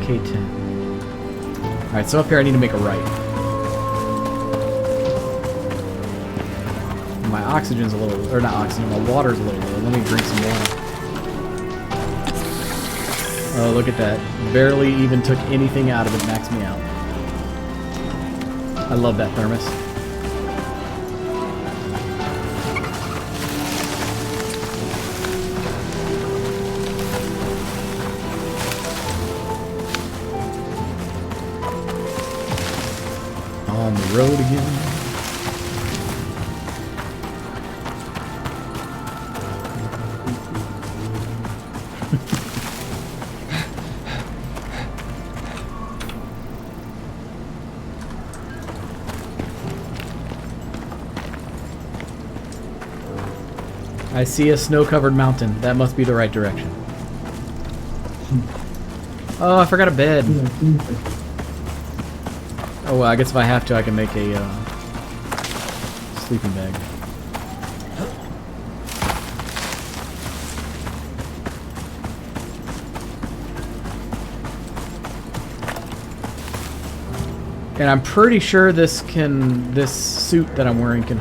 K10. Alright, so up here I need to make a right. My oxygen's a little, or not oxygen, my water's a little low. Let me drink some water. Oh, look at that. Barely even took anything out of it, maxed me out. I love that thermos. On the road again. I see a snow-covered mountain. That must be the right direction. Oh, I forgot a bed. Oh, well, I guess if I have to, I can make a sleeping bag. And I'm pretty sure this suit that I'm wearing can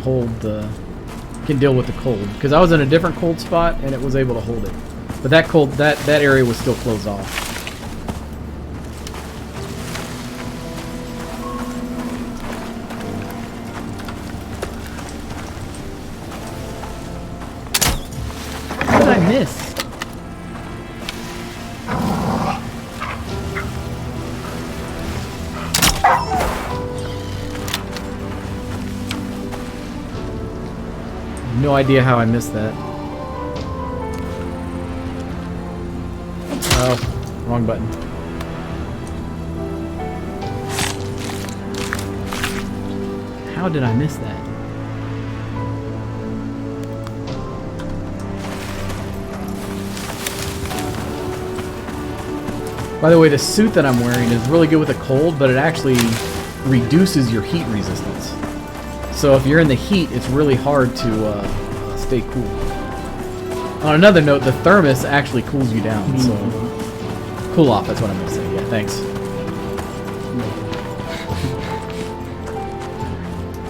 deal with the cold, because I was in a different cold spot and it was able to hold it. But that area was still closed off. What did I miss? No idea how I missed that. Oh, wrong button. How did I miss that? By the way, the suit that I'm wearing is really good with the cold, but it actually reduces your heat resistance. So if you're in the heat, it's really hard to stay cool. On another note, the thermos actually cools you down, so... Cool off, that's what I'm going to say. Yeah, thanks.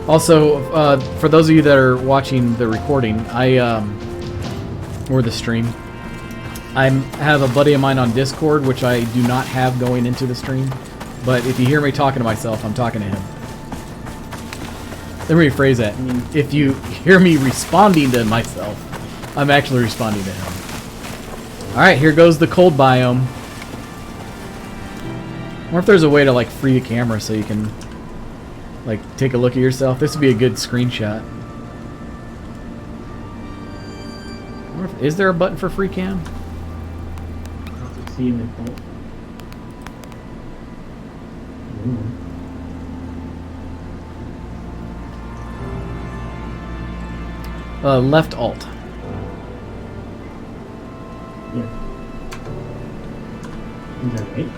Also, for those of you that are watching the recording, or the stream, I have a buddy of mine on Discord, which I do not have going into the stream. But if you hear me talking to myself, I'm talking to him. Let me rephrase that. If you hear me responding to myself, I'm actually responding to him. Alright, here goes the cold biome. I wonder if there's a way to like free the camera so you can like take a look at yourself. This would be a good screenshot. Is there a button for free cam? See in the cold. Left alt. Yeah. Is that right?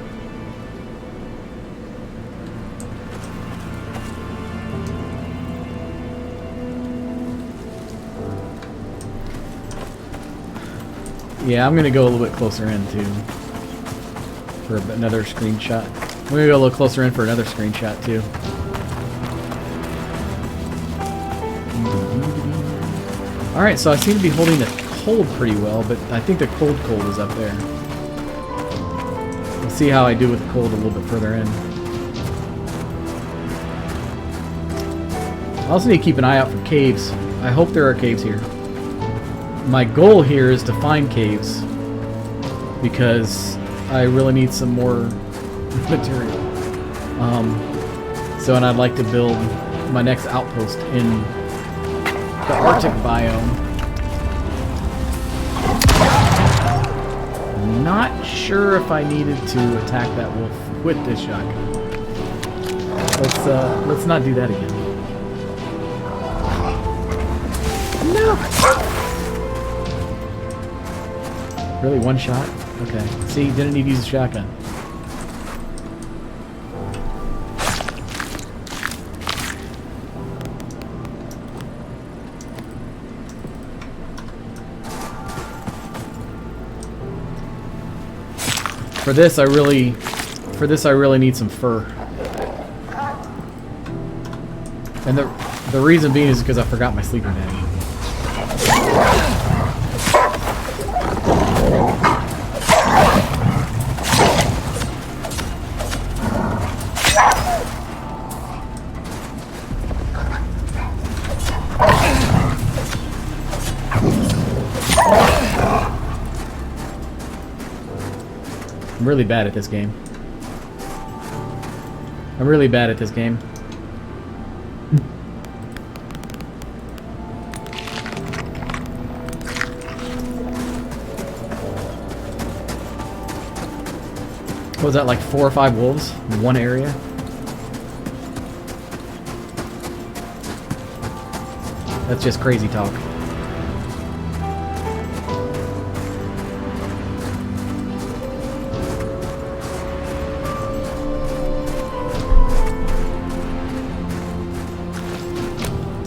Yeah, I'm gonna go a little bit closer in too for another screenshot. I'm gonna go a little closer in for another screenshot too. Alright, so I seem to be holding the cold pretty well, but I think the cold is up there. We'll see how I do with the cold a little bit further in. I also need to keep an eye out for caves. I hope there are caves here. My goal here is to find caves, because I really need some more material. And I'd like to build my next outpost in the Arctic biome. Not sure if I needed to attack that wolf with this shotgun. Let's not do that again. No. Really, one shot? Okay. See, didn't need to use a shotgun. For this, I really need some fur. And the reason being is because I forgot my sleeping bag. really bad at this game. I'm really bad at this game. What was that, like 4 or 5 wolves in one area? That's just crazy talk.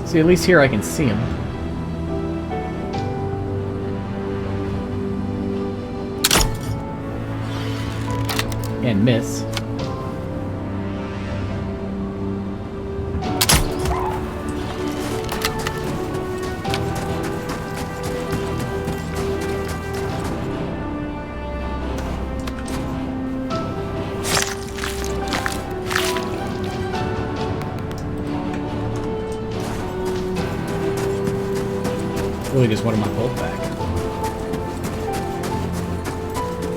See, at least here I can see him. And miss. Really just wanted my bolt back.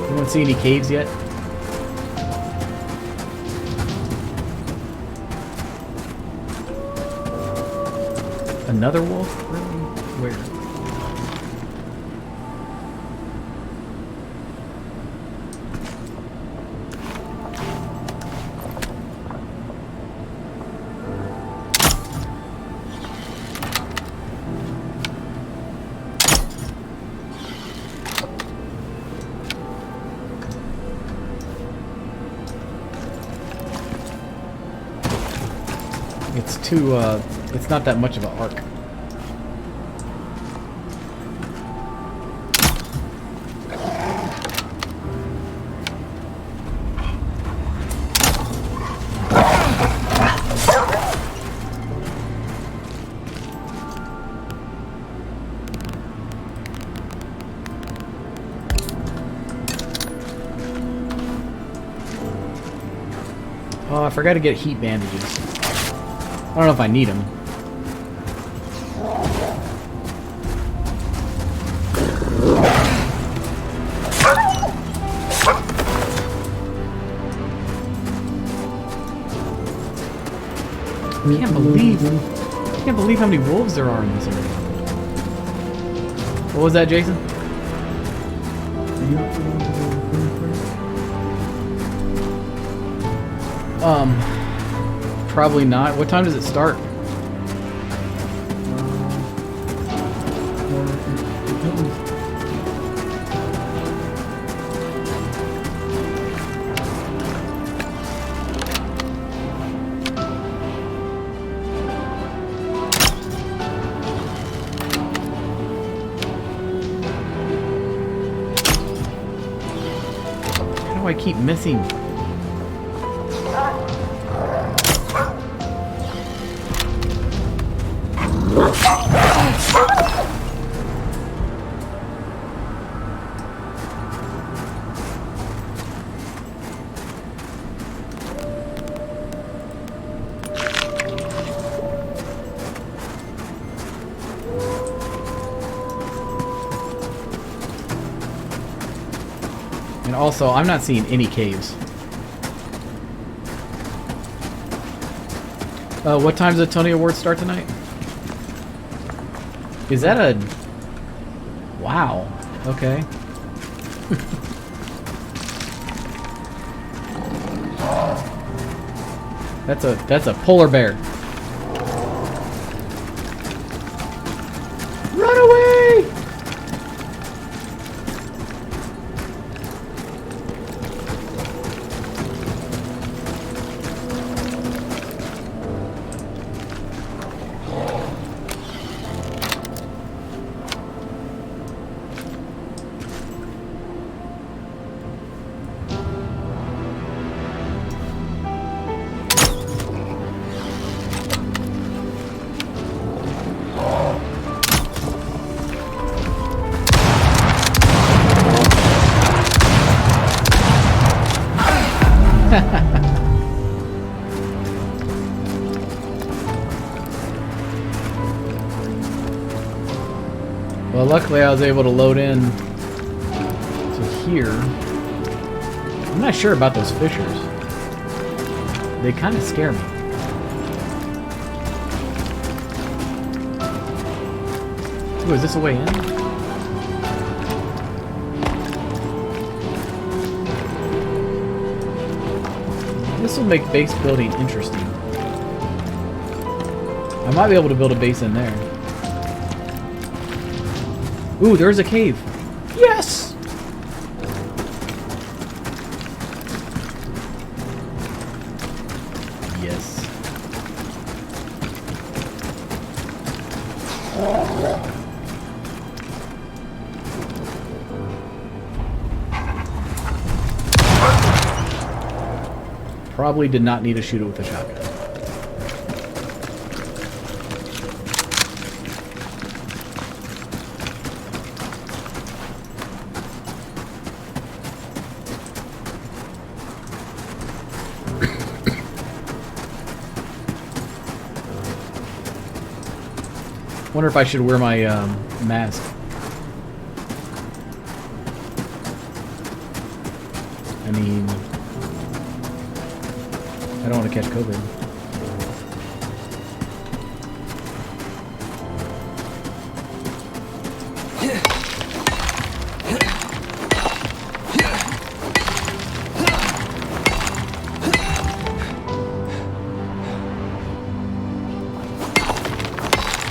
You want to see any caves yet? Another wolf? Really? Where? It's too, it's not that much of an arc. Oh, I forgot to get heat bandages. I don't know if I need them. I can't believe how many wolves there are in this area. What was that, Jason? Probably not. What time does it start? How do I keep missing? And also, I'm not seeing any caves. What time does the Tony Awards start tonight? Is that a... Wow. Okay. That's a polar bear. Run away! Well, luckily I was able to load in to here. I'm not sure about those fissures. They kind of scare me. Ooh, is this a way in? This will make base building interesting. I might be able to build a base in there. Ooh, there's a cave. Yes! Yes. Probably did not need to shoot it with a shotgun. Wonder if I should wear my mask. I mean, I don't want to catch COVID.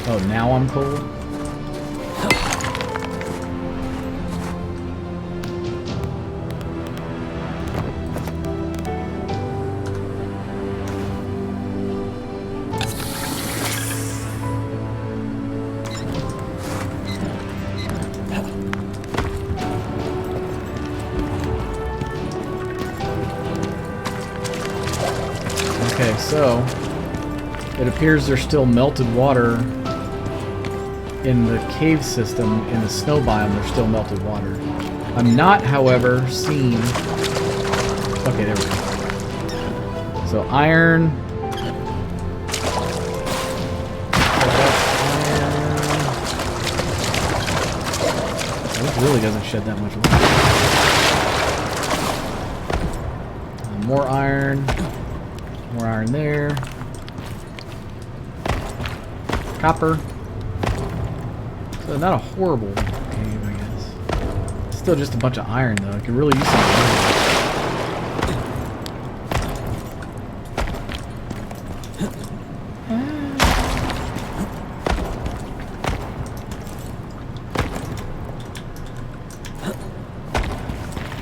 Oh, now I'm cold? Okay, so it appears there's still melted water in the cave system. In the snow biome, there's still melted water. I'm not, however, seeing... Okay, there we go. So iron. This really doesn't shed that much light. More iron. More iron there. Copper. So not a horrible cave, I guess. Still just a bunch of iron, though. I could really use some iron.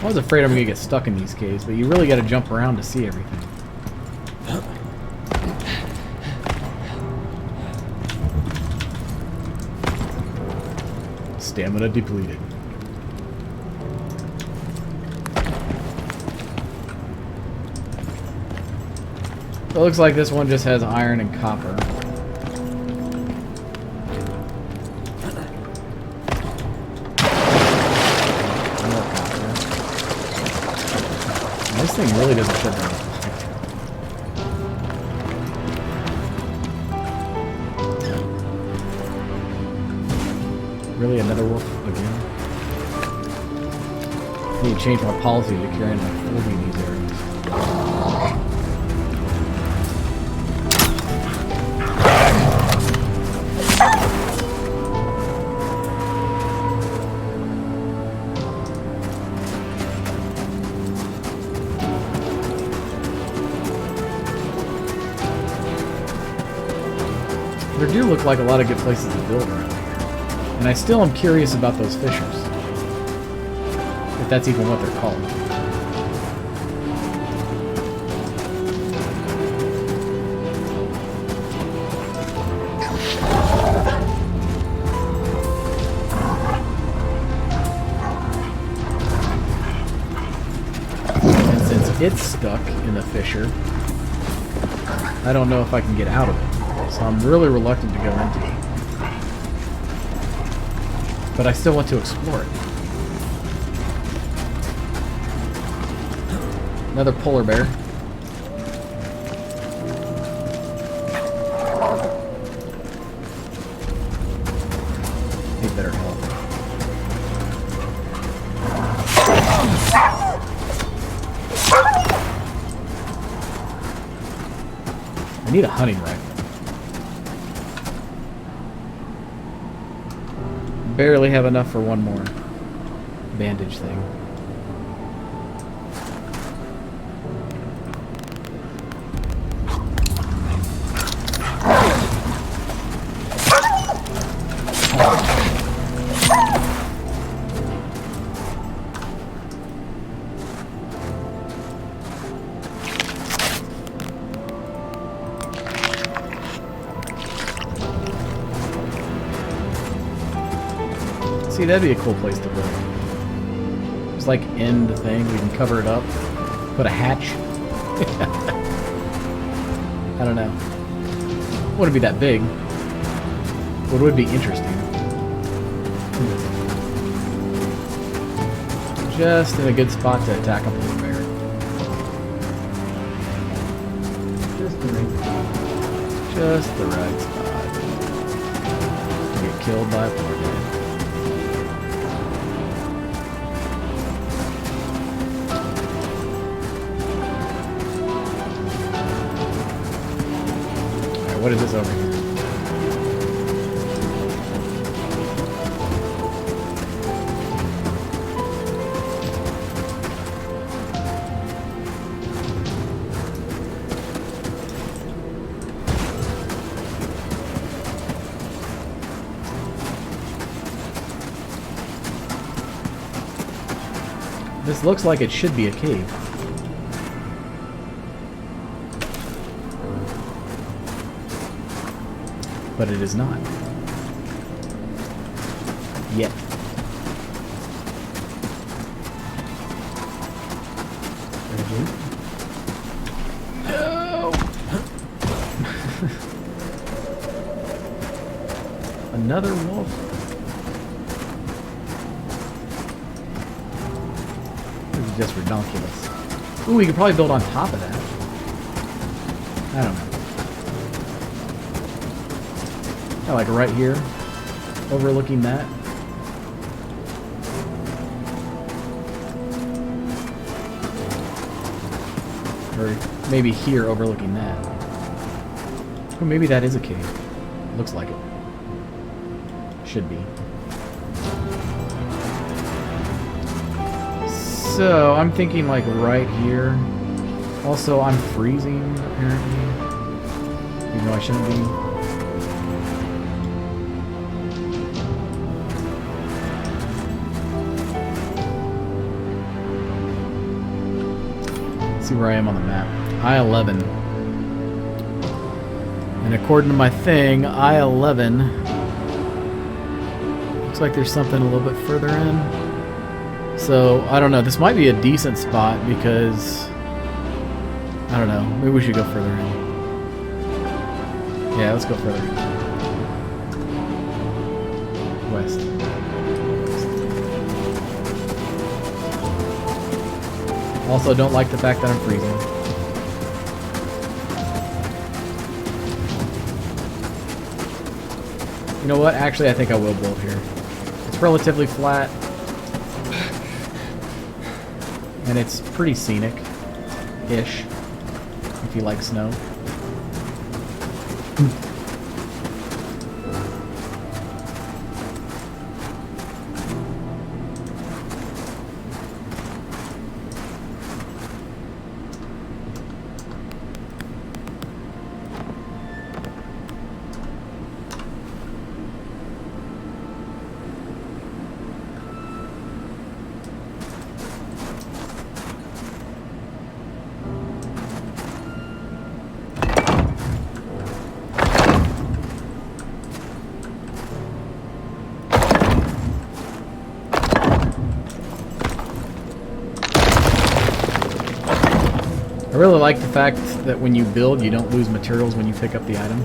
I was afraid I'm going to get stuck in these caves, but you really got to jump around to see everything. Stamina depleted. It looks like this one just has iron and copper. More copper. And this thing really doesn't shed that much. Really, another wolf again? I need to change my policy to carrying like 40 in these areas. There do look like a lot of good places to build around. And I still am curious about those fissures. If that's even what they're called. And since it's stuck in the fissure, I don't know if I can get out of it. So I'm really reluctant to go into it. But I still want to explore it. Another polar bear. Need better help. I need a hunting rifle. Barely have enough for one more bandage thing. See, that'd be a cool place to build. Just like end the thing, we can cover it up, put a hatch. I don't know. Wouldn't be that big, but it would be interesting. Just in a good spot to attack a polar bear. Just the right spot. Just the right spot. To get killed by a polar bear. What is this over here? This looks like it should be a cave. But it is not. Yet. No! Another wolf. This is just ridiculous. Ooh, we could probably build on top of that. I don't know. Like right here, overlooking that. Or maybe here, overlooking that. Or maybe that is a cave. Looks like it. Should be. So, I'm thinking like right here. Also, I'm freezing, apparently. Even though I shouldn't be. See where I am on the map. I-11. And according to my thing, I-11 looks like there's something a little bit further in. So, I don't know. This might be a decent spot because I don't know. Maybe we should go further in. Yeah, let's go further in. West. Also, don't like the fact that I'm freezing. You know what? Actually, I think I will build here. It's relatively flat. And it's pretty scenic-ish, if you like snow. I really like the fact that when you build, you don't lose materials when you pick up the item.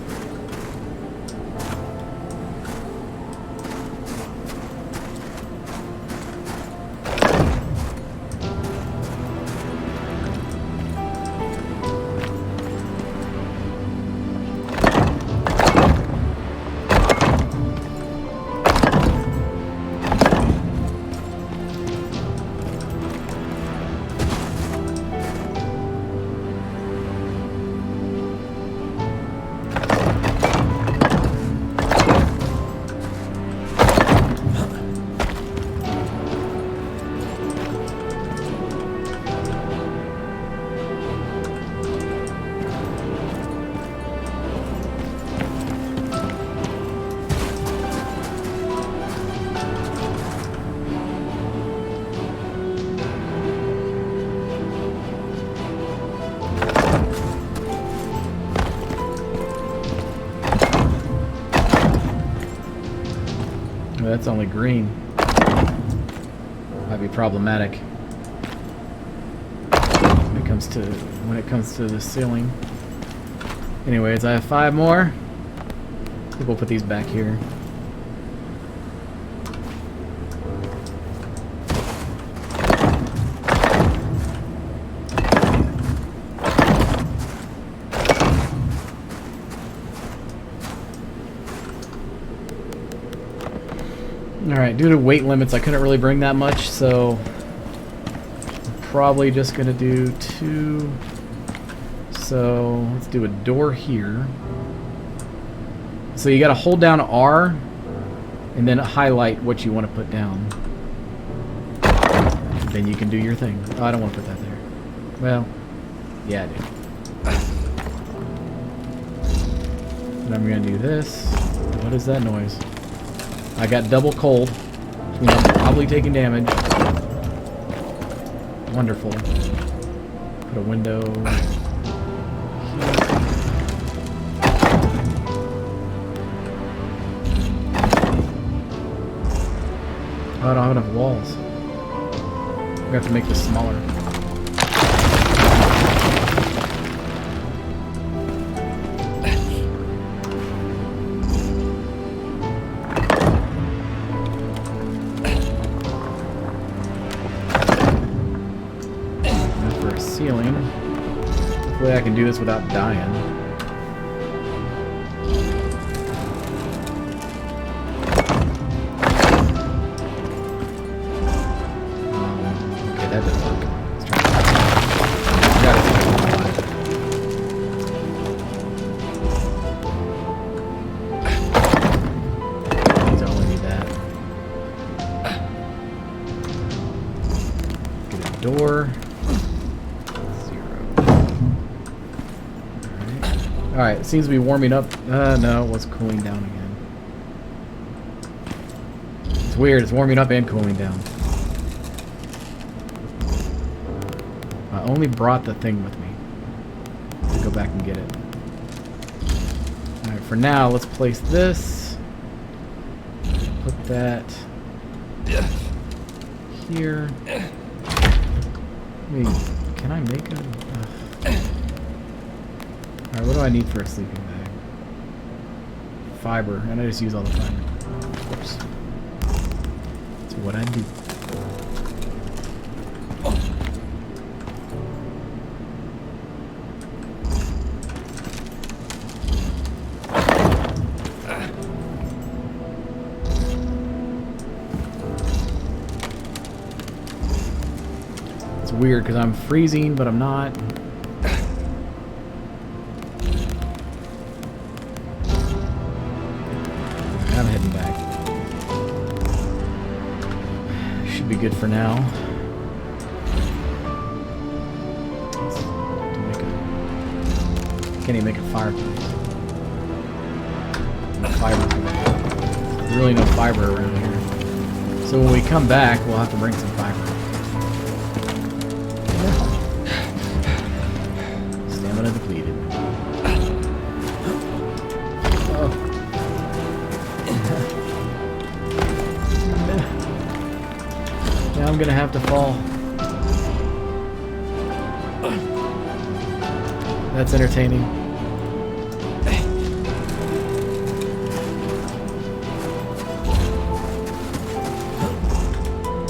That's only green. Might be problematic when it comes to the ceiling. Anyways, I have 5 more. I think we'll put these back here. Alright, due to weight limits, I couldn't really bring that much, so I'm probably just going to do 2. So let's do a door here. So you got to hold down R and then highlight what you want to put down. Then you can do your thing. Oh, I don't want to put that there. Well, yeah, I do. And I'm going to do this. What is that noise? I got double cold, which means I'm probably taking damage. Wonderful. Put a window here. Oh, I don't have enough walls. We have to make this smaller. Ceiling. Hopefully I can do this without dying. Okay, that doesn't work. Let's try that. Don't need that. Get a door. Alright, it seems to be warming up. No, it was cooling down again. It's weird, it's warming up and cooling down. I only brought the thing with me to go back and get it. Alright, for now, let's place this. Put that here. Wait, can I make a... Alright, what do I need for a sleeping bag? Fiber, and I just use all the fiber. Of course. That's what I do. It's weird because I'm freezing, but I'm not. I'm heading back. Should be good for now. Can't even make a fireplace. No fiber. There's really no fiber around here. So when we come back, we'll have to bring some fiber. Stamina depleted. Now I'm gonna have to fall. That's entertaining.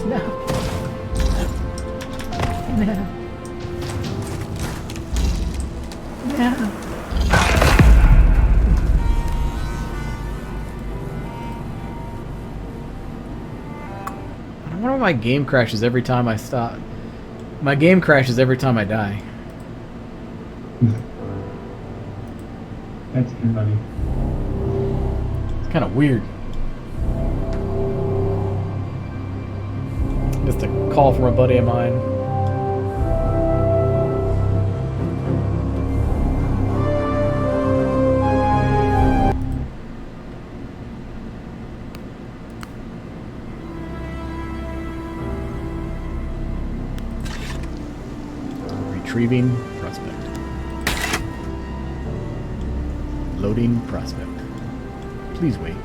No. No. No. I wonder why my game crashes every time I stop. My game crashes every time I die. That's kind of funny. It's kind of weird. Just a call from a buddy of mine. Retrieving prospect. Loading prospect. Please wait.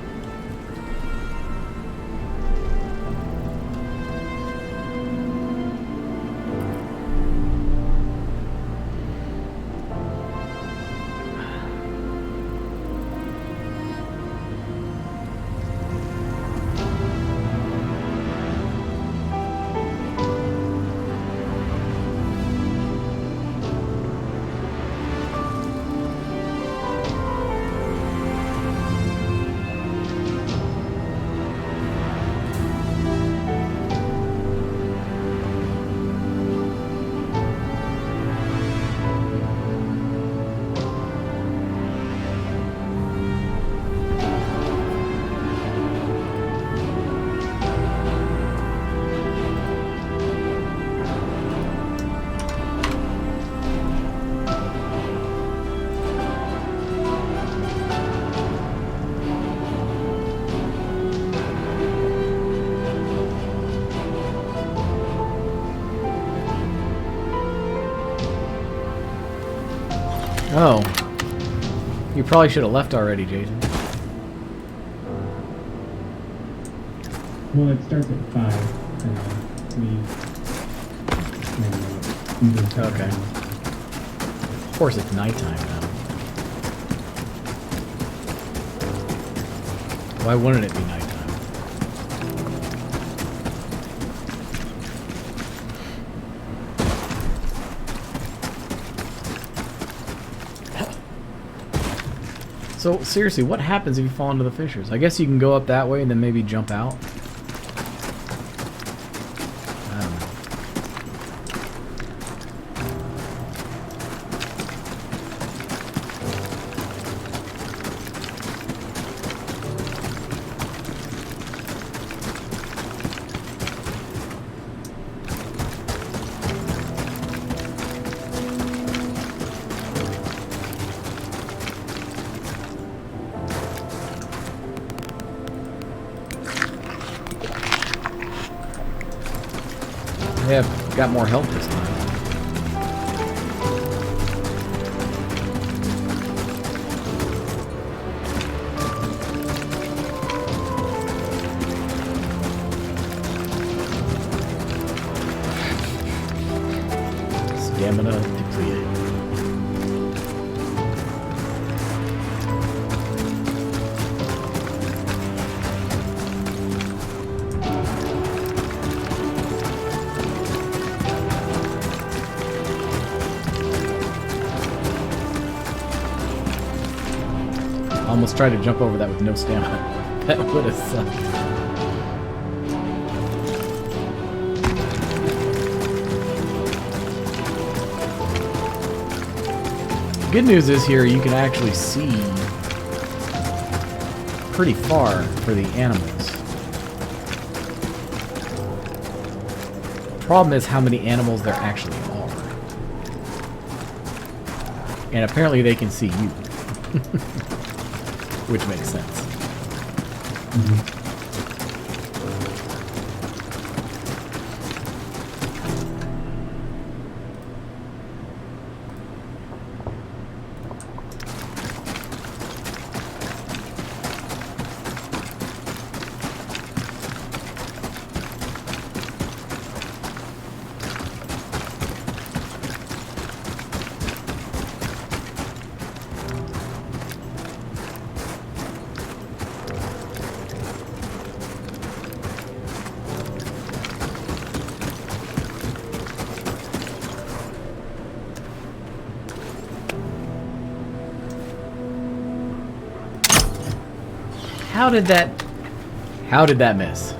Oh. You probably should have left already, Jason. Well, it starts at 5, and we Okay. Of course, it's nighttime now. Why wouldn't it be nighttime? So, seriously, what happens if you fall into the fissures? I guess you can go up that way and then maybe jump out. I don't know. Yeah, I've got more health this time. Stamina depleted. Almost tried to jump over that with no stamina. That would have sucked. Good news is here you can actually see pretty far for the animals. Problem is how many animals there actually are. And apparently they can see you. Which makes sense. Mm-hmm. How did that miss?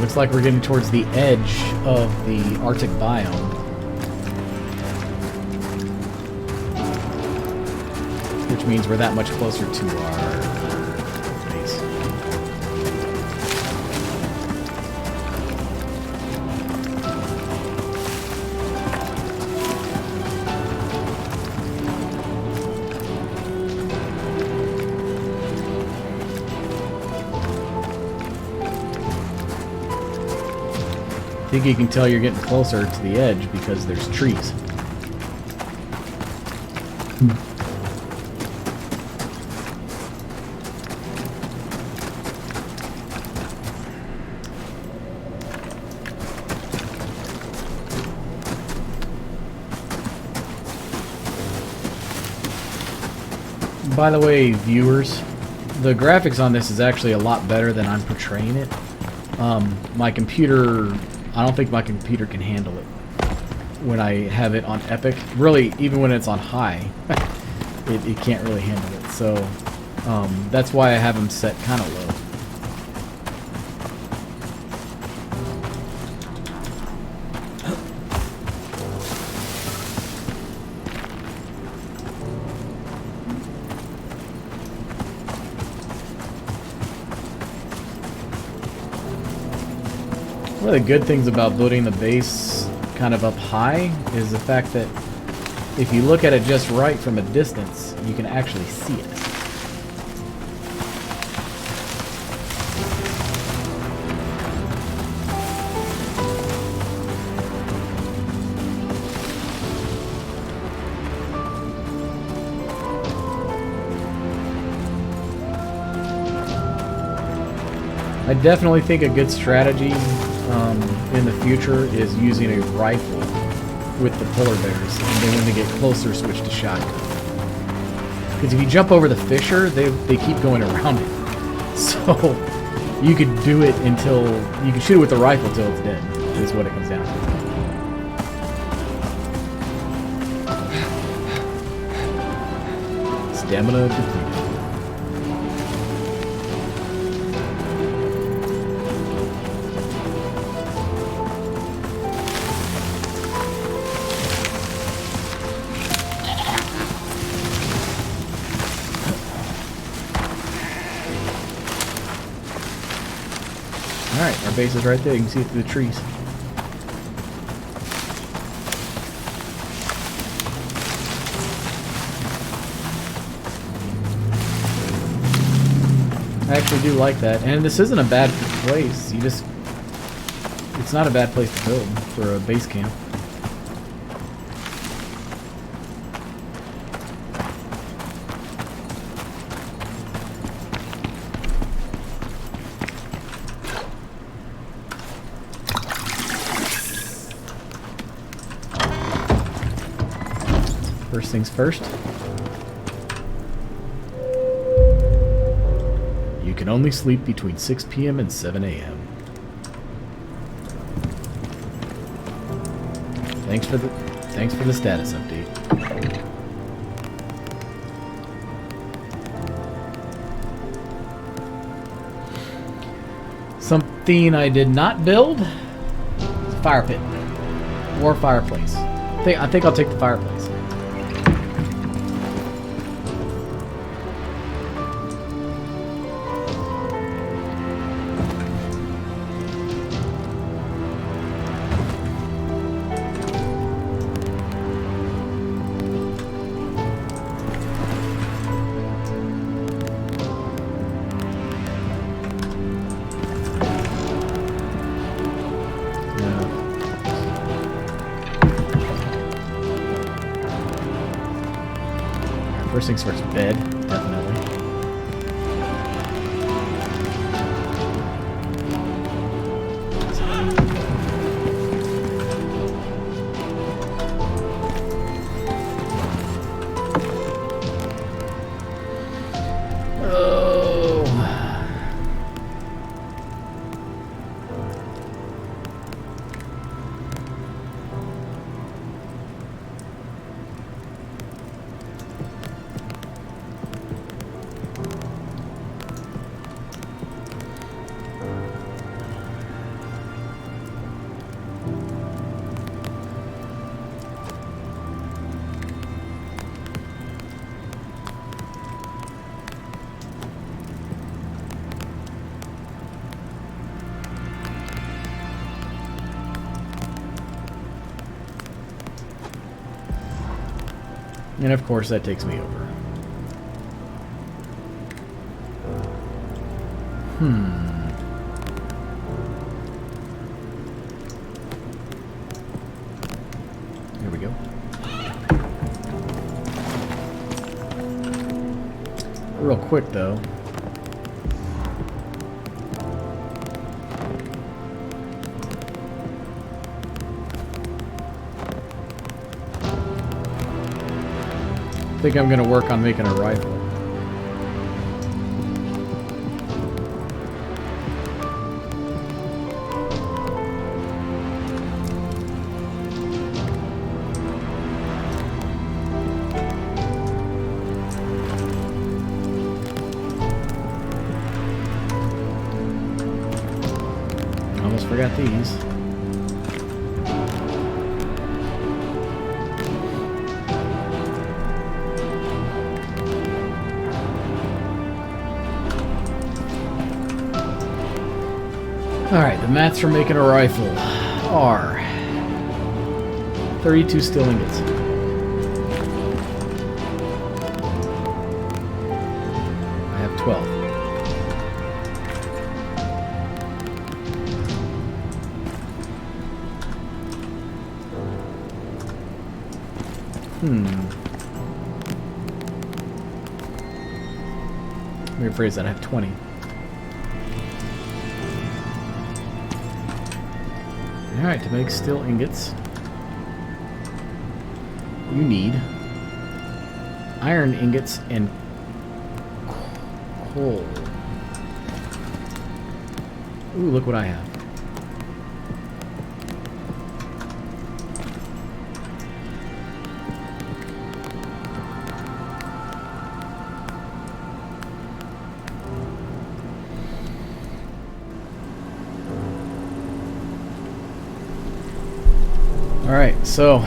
Looks like we're getting towards the edge of the Arctic biome. Which means we're that much closer to our base. I think you can tell you're getting closer to the edge because there's trees. By the way, viewers, the graphics on this is actually a lot better than I'm portraying it. My computer, I don't think my computer can handle it when I have it on Epic. Really, even when it's on high, it can't really handle it. So that's why I have them set kind of low. One of the good things about building the base kind of up high is the fact that if you look at it just right from a distance, you can actually see it. I definitely think a good strategy in the future is using a rifle with the polar bears, and then when they get closer, switch to shotgun. Because if you jump over the fissure, they keep going around it. So you could do it until you can shoot it with the rifle till it's dead. Is what it comes down to. Stamina depleted. Alright, our base is right there. You can see it through the trees. I actually do like that. And this isn't a bad place. It's not a bad place to build for a base camp. First things first. You can only sleep between 6 p.m. and 7 a.m. Thanks for the status update. Something I did not build is a fire pit or fireplace. I think I'll take the fireplace. First things first, bed, definitely. And of course that takes me over. Here we go. Real quick though. I think I'm going to work on making a rifle. Almost forgot these. Alright, the mats for making a rifle are 32 steel ingots. I have 12. Let me rephrase that. I have 20. Alright, to make steel ingots, you need iron ingots and coal. Ooh, look what I have. Alright, so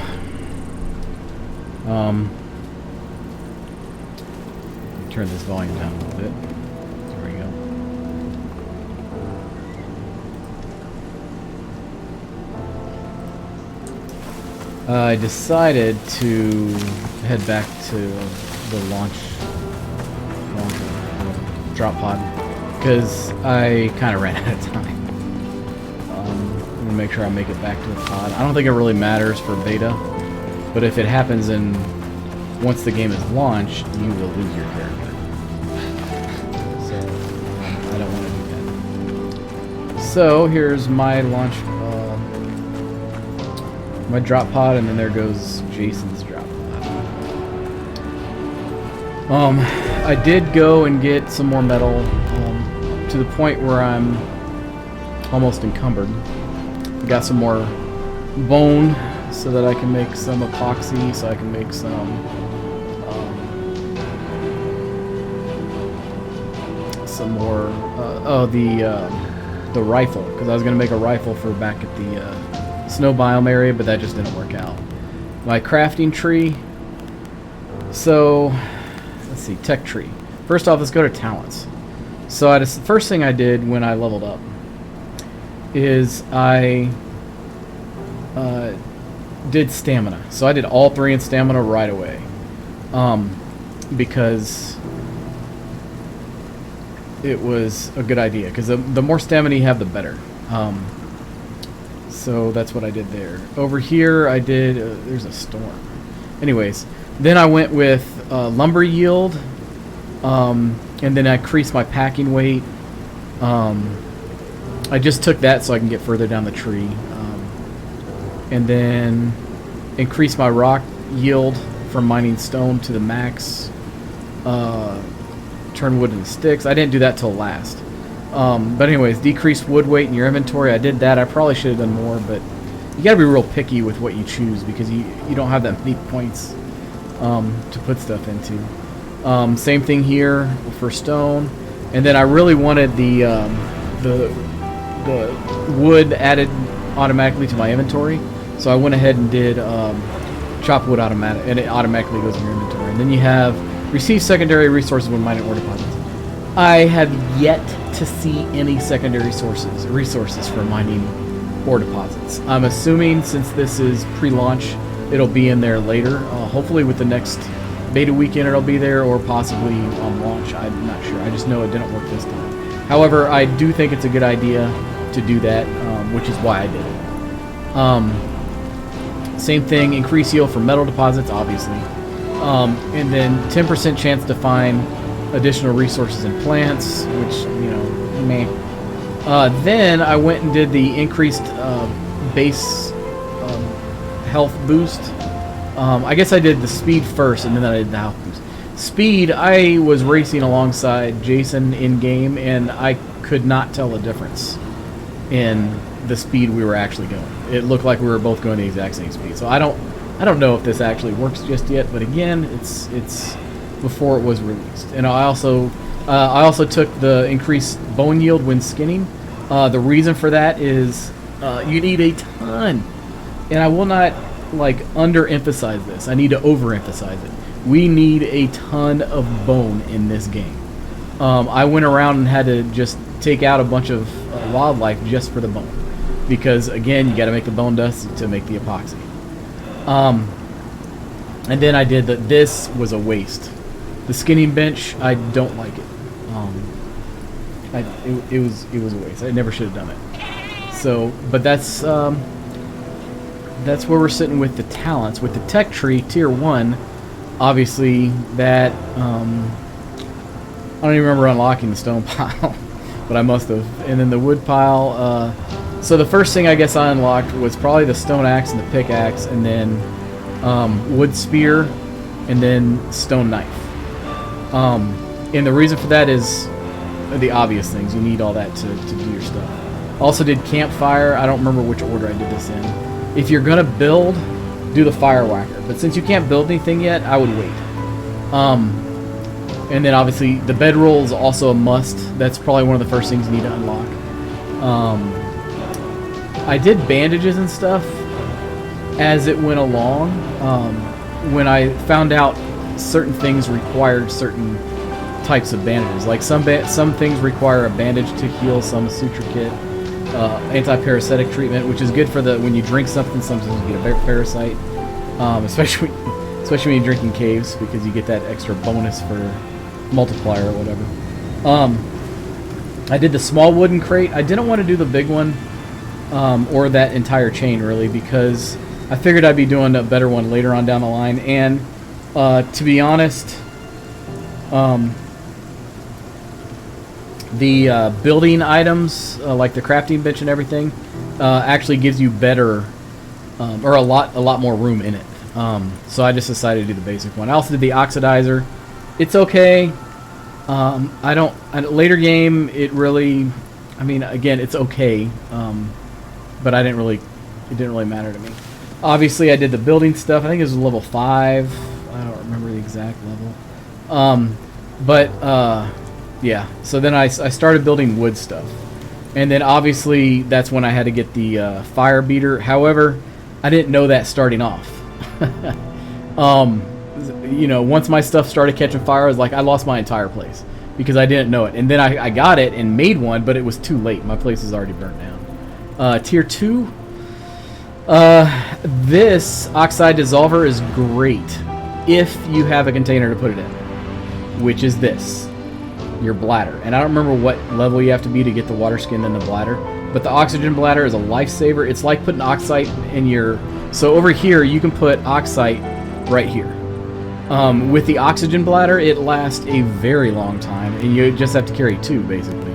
turn this volume down a little bit. There we go. I decided to head back to the launch drop pod because I kind of ran out of time. I'm gonna make sure I make it back to the pod. I don't think it really matters for beta, but if it happens and once the game is launched, you will lose your character. So I don't want to do that. So here's my launch, my drop pod, and then there goes Jason's drop pod. I did go and get some more metal to the point where I'm almost encumbered. Got some more bone so that I can make some epoxy, so I can make some more the rifle, because I was going to make a rifle for back at the snow biome area, but that just didn't work out. My crafting tree, so let's see, tech tree. First off, let's go to talents. So the first thing I did when I leveled up is I did stamina. So I did all 3 in stamina right away, because it was a good idea, because the more stamina you have, the better. So that's what I did there. Over here I did there's a storm. Anyways, then I went with lumber yield, and then I increased my packing weight. I just took that so I can get further down the tree, and then increase my rock yield from mining stone to the max. Turn wood into sticks. I didn't do that till last. But anyways, decrease wood weight in your inventory. I did that. I probably should have done more, but you gotta be real picky with what you choose, because you don't have that many points to put stuff into. Same thing here for stone. And then I really wanted the wood added automatically to my inventory, so I went ahead and did chop wood automatic, and it automatically goes in your inventory. And then you have receive secondary resources when mining ore deposits. I have yet to see any secondary resources for mining ore deposits. I'm assuming since this is pre-launch, it'll be in there later. Hopefully with the next beta weekend it'll be there, or possibly on launch. I'm not sure. I just know it didn't work this time. However, I do think it's a good idea to do that, which is why I did it. Same thing, increase yield for metal deposits, obviously. And then 10% chance to find additional resources in plants, which, you know, meh. Then I went and did the increased base health boost. I guess I did the speed first, and then I did the health boost. Speed, I was racing alongside Jason in-game, and I could not tell the difference in the speed we were actually going. It looked like we were both going the exact same speed. So I don't know if this actually works just yet, but again, it's before it was released. And I also took the increased bone yield when skinning. The reason for that is you need a ton, and I will not like underemphasize this. I need to overemphasize it. We need a ton of bone in this game. I went around and had to just take out a bunch of wildlife just for the bone, because again, you got to make the bone dust to make the epoxy. And then I did this was a waste. The skinning bench, I don't like it. It was a waste. I never should have done it. So, but that's where we're sitting with the talents. With the tech tree tier 1, obviously that I don't even remember unlocking the stone pile, but I must have. And then the wood pile. So the first thing I guess I unlocked was probably the stone axe and the pickaxe, and then wood spear, and then stone knife. And the reason for that is the obvious things. You need all that to do your stuff. Also did campfire. I don't remember which order I did this in. If you're gonna build, do the fire whacker. But since you can't build anything yet, I would wait. And then obviously the bedroll is also a must. That's probably one of the first things you need to unlock. I did bandages and stuff as it went along. When I found out certain things required certain types of bandages. Like some things require a bandage to heal, some suture kit, anti-parasitic treatment, which is good for when you drink something. Sometimes you get a parasite, especially when you're drinking caves, because you get that extra bonus for multiplier or whatever. I did the small wooden crate. I didn't want to do the big one, or that entire chain really, because I figured I'd be doing a better one later on down the line. And to be honest, the building items, like the crafting bench and everything, actually gives you better, or a lot more room in it. So I just decided to do the basic one. I also did the oxidizer. It's okay. Later game, it really, I mean, again, it's okay. But it didn't really matter to me. Obviously, I did the building stuff. I think it was level 5. I don't remember the exact level. Yeah. So then I started building wood stuff. And then obviously that's when I had to get the fire beater. However, I didn't know that starting off. Once my stuff started catching fire, I was like, I lost my entire place because I didn't know it. And then I got it and made one, but it was too late. My place is already burnt down. Tier 2. This oxide dissolver is great if you have a container to put it in, which is this, your bladder. And I don't remember what level you have to be to get the water skin in the bladder, but the oxygen bladder is a lifesaver. It's like putting oxide in your... So over here, you can put oxide right here. With the oxygen bladder, it lasts a very long time, and you just have to carry 2, basically.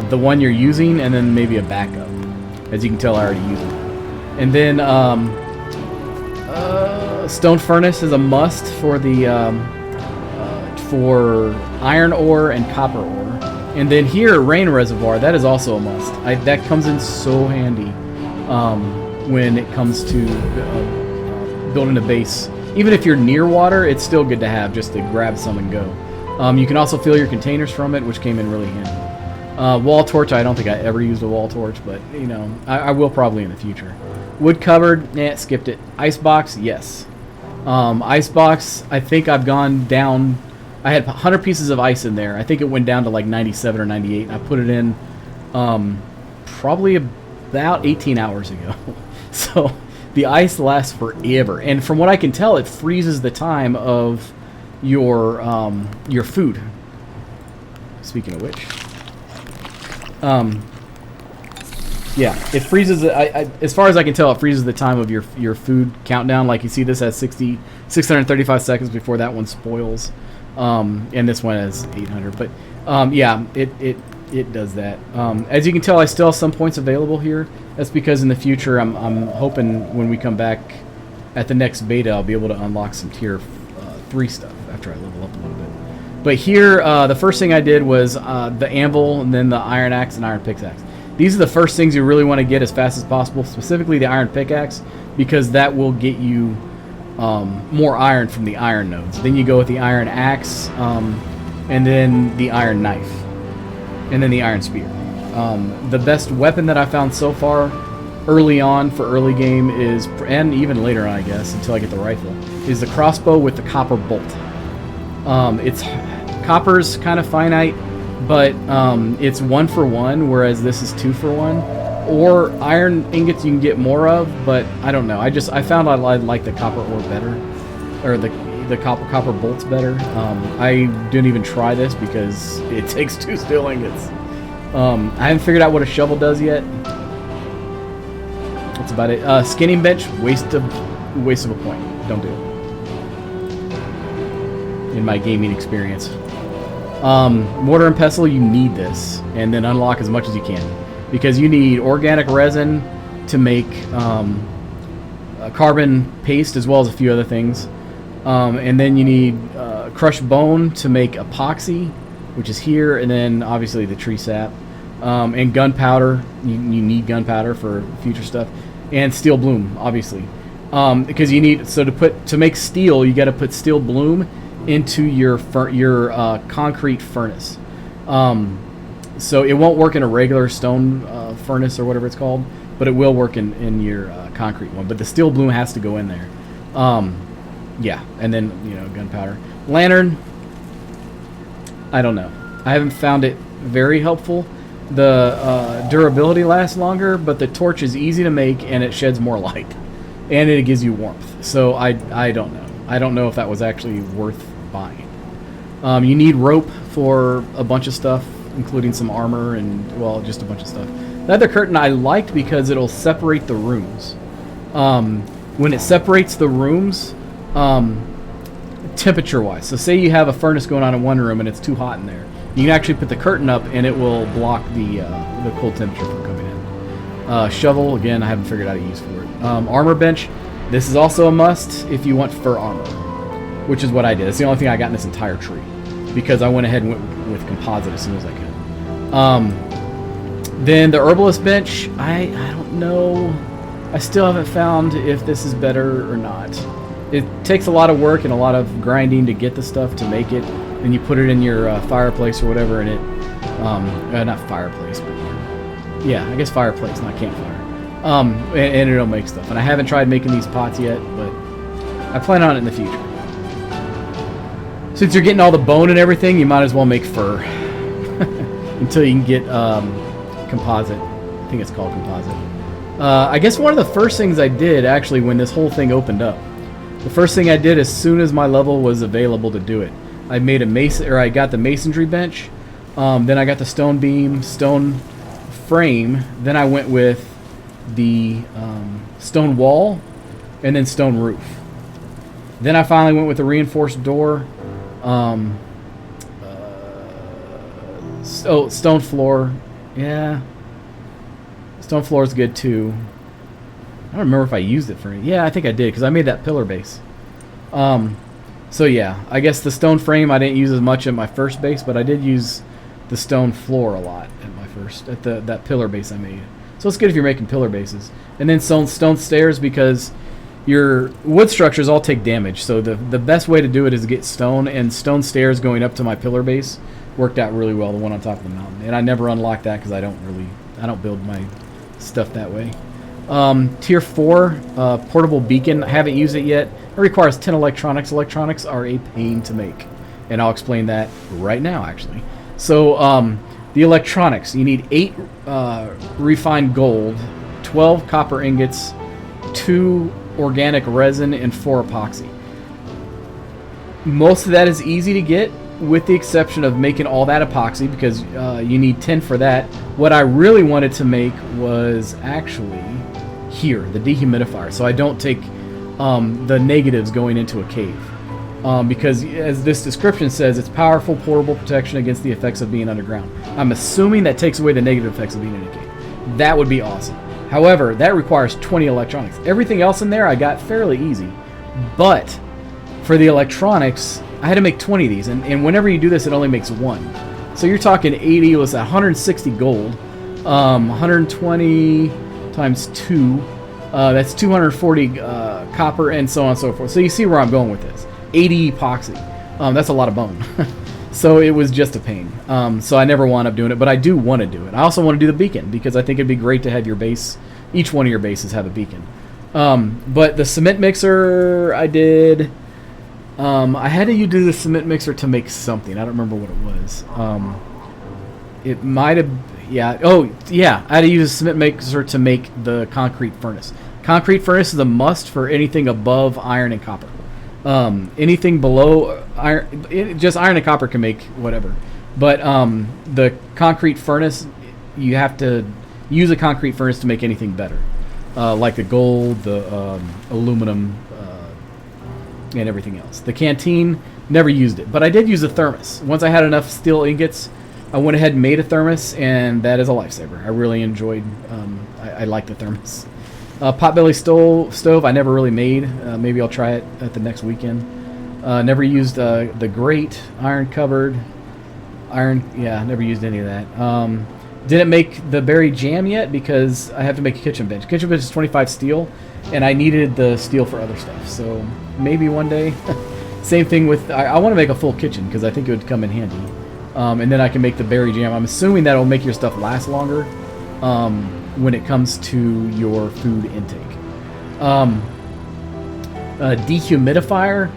The one you're using, and then maybe a backup. As you can tell, I already used it. And then stone furnace is a must for the for iron ore and copper ore. And then here, rain reservoir, that is also a must. That comes in so handy when it comes to building a base. Even if you're near water, it's still good to have just to grab some and go. You can also fill your containers from it, which came in really handy. Wall torch, I don't think I ever used a wall torch, but I will probably in the future. Wood cupboard, skipped it. Ice box, yes. Ice box, I think I've gone down. I had 100 pieces of ice in there. I think it went down to like 97 or 98. And I put it in probably about 18 hours ago. So the ice lasts forever. And from what I can tell, it freezes the time of your food. Speaking of which. Yeah, it freezes. As far as I can tell, it freezes the time of your food countdown. Like you see, this has 635 seconds before that one spoils, and this one has 800. But yeah, it does that. As you can tell, I still have some points available here. That's because in the future, I'm hoping when we come back at the next beta, I'll be able to unlock some tier 3 stuff after I level up a little bit. But here, the first thing I did was the anvil, and then the iron axe and iron pickaxe. These are the first things you really want to get as fast as possible, specifically the iron pickaxe, because that will get you more iron from the iron nodes. Then you go with the iron axe, and then the iron knife, and then the iron spear. The best weapon that I found so far, early on for early game is, and even later on I guess, until I get the rifle, is the crossbow with the copper bolt. Copper's kind of finite, but it's 1 for 1, whereas this is 2 for 1. Or iron ingots you can get more of, but I don't know. I found I like the copper ore better, or the copper bolts better. I didn't even try this because it takes 2 steel ingots. I haven't figured out what a shovel does yet. That's about it. Skinning bench, waste of a point. Don't do it. In my gaming experience. Mortar and pestle, you need this, and then unlock as much as you can, because you need organic resin to make carbon paste, as well as a few other things, and then you need crushed bone to make epoxy, which is here, and then obviously the tree sap, and gunpowder. You need gunpowder for future stuff, and steel bloom, obviously, because you need to make steel, you got to put steel bloom into your concrete furnace. So it won't work in a regular stone furnace or whatever it's called, but it will work in your concrete one. But the steel bloom has to go in there. Yeah, and then gunpowder. Lantern, I don't know. I haven't found it very helpful. The durability lasts longer, but the torch is easy to make and it sheds more light, and it gives you warmth. So I don't know. I don't know if that was actually worth buying. You need rope for a bunch of stuff, including some armor and, well, just a bunch of stuff. The other curtain I liked because it'll separate the rooms. When it separates the rooms, temperature-wise, so say you have a furnace going on in one room and it's too hot in there, you can actually put the curtain up and it will block the cold temperature from coming in. Shovel, again, I haven't figured out a use for it. Armor bench, this is also a must if you want fur armor, which is what I did. It's the only thing I got in this entire tree, because I went ahead and went with composite as soon as I could. Then the herbalist bench, I don't know. I still haven't found if this is better or not. It takes a lot of work and a lot of grinding to get the stuff to make it. Then you put it in your fireplace or whatever, and it, not fireplace, but yeah, I guess fireplace, not campfire. And it'll make stuff. And I haven't tried making these pots yet, but I plan on it in the future. Since you're getting all the bone and everything, you might as well make fur until you can get composite. I think it's called composite. I guess one of the first things I did, actually, when this whole thing opened up, the first thing I did as soon as my level was available to do it, I made I got the masonry bench, then I got the stone beam, stone frame, then I went with the stone wall, and then stone roof. Then I finally went with the reinforced door, stone floor. Yeah, stone floor is good too. I don't remember if I used it for it. Yeah, I think I did, because I made that pillar base. So yeah, I guess the stone frame I didn't use as much at my first base, but I did use the stone floor a lot at my first, that pillar base I made. So it's good if you're making pillar bases. And then stone stairs, because your wood structures all take damage. So the best way to do it is to get stone, and stone stairs going up to my pillar base worked out really well, the one on top of the mountain. And I never unlocked that because I don't build my stuff that way. Tier 4, portable beacon. I haven't used it yet. It requires 10 electronics. Electronics are a pain to make, and I'll explain that right now, actually. So the electronics, you need 8 refined gold, 12 copper ingots, 2 organic resin, and 4 epoxy. Most of that is easy to get, with the exception of making all that epoxy, because you need 10 for that. What I really wanted to make was actually here, the dehumidifier, so I don't take the negatives going into a cave. Because as this description says, it's powerful portable protection against the effects of being underground. I'm assuming that takes away the negative effects of being in a cave. That would be awesome. However, that requires 20 electronics. Everything else in there I got fairly easy. But for the electronics, I had to make 20 of these. And whenever you do this, it only makes 1. So you're talking 80, was 160 gold. 120 times 2. That's 240 copper, and so on and so forth. So you see where I'm going with this. 80 epoxy. That's a lot of bone. So it was just a pain. So I never wound up doing it, but I do want to do it. I also want to do the beacon, because I think it'd be great to have your base, each one of your bases have a beacon. But the cement mixer I did, I had to do the cement mixer to make something. I don't remember what it was. It might have, yeah. Oh, yeah. I had to use a cement mixer to make the concrete furnace. Concrete furnace is a must for anything above iron and copper. Anything below iron, just iron and copper can make whatever. But the concrete furnace, you have to use a concrete furnace to make anything better. Like the gold, the aluminum, and everything else. The canteen, never used it. But I did use a thermos. Once I had enough steel ingots, I went ahead and made a thermos, and that is a lifesaver. I really enjoyed, I like the thermos. Potbelly stove I never really made. Maybe I'll try it at the next weekend. Never used the grate, iron cupboard. Never used any of that. Didn't make the berry jam yet because I have to make a kitchen bench. Kitchen bench is 25 steel, and I needed the steel for other stuff. So maybe one day. Same thing with, I want to make a full kitchen because I think it would come in handy. And then I can make the berry jam. I'm assuming that will make your stuff last longer when it comes to your food intake. Dehumidifier,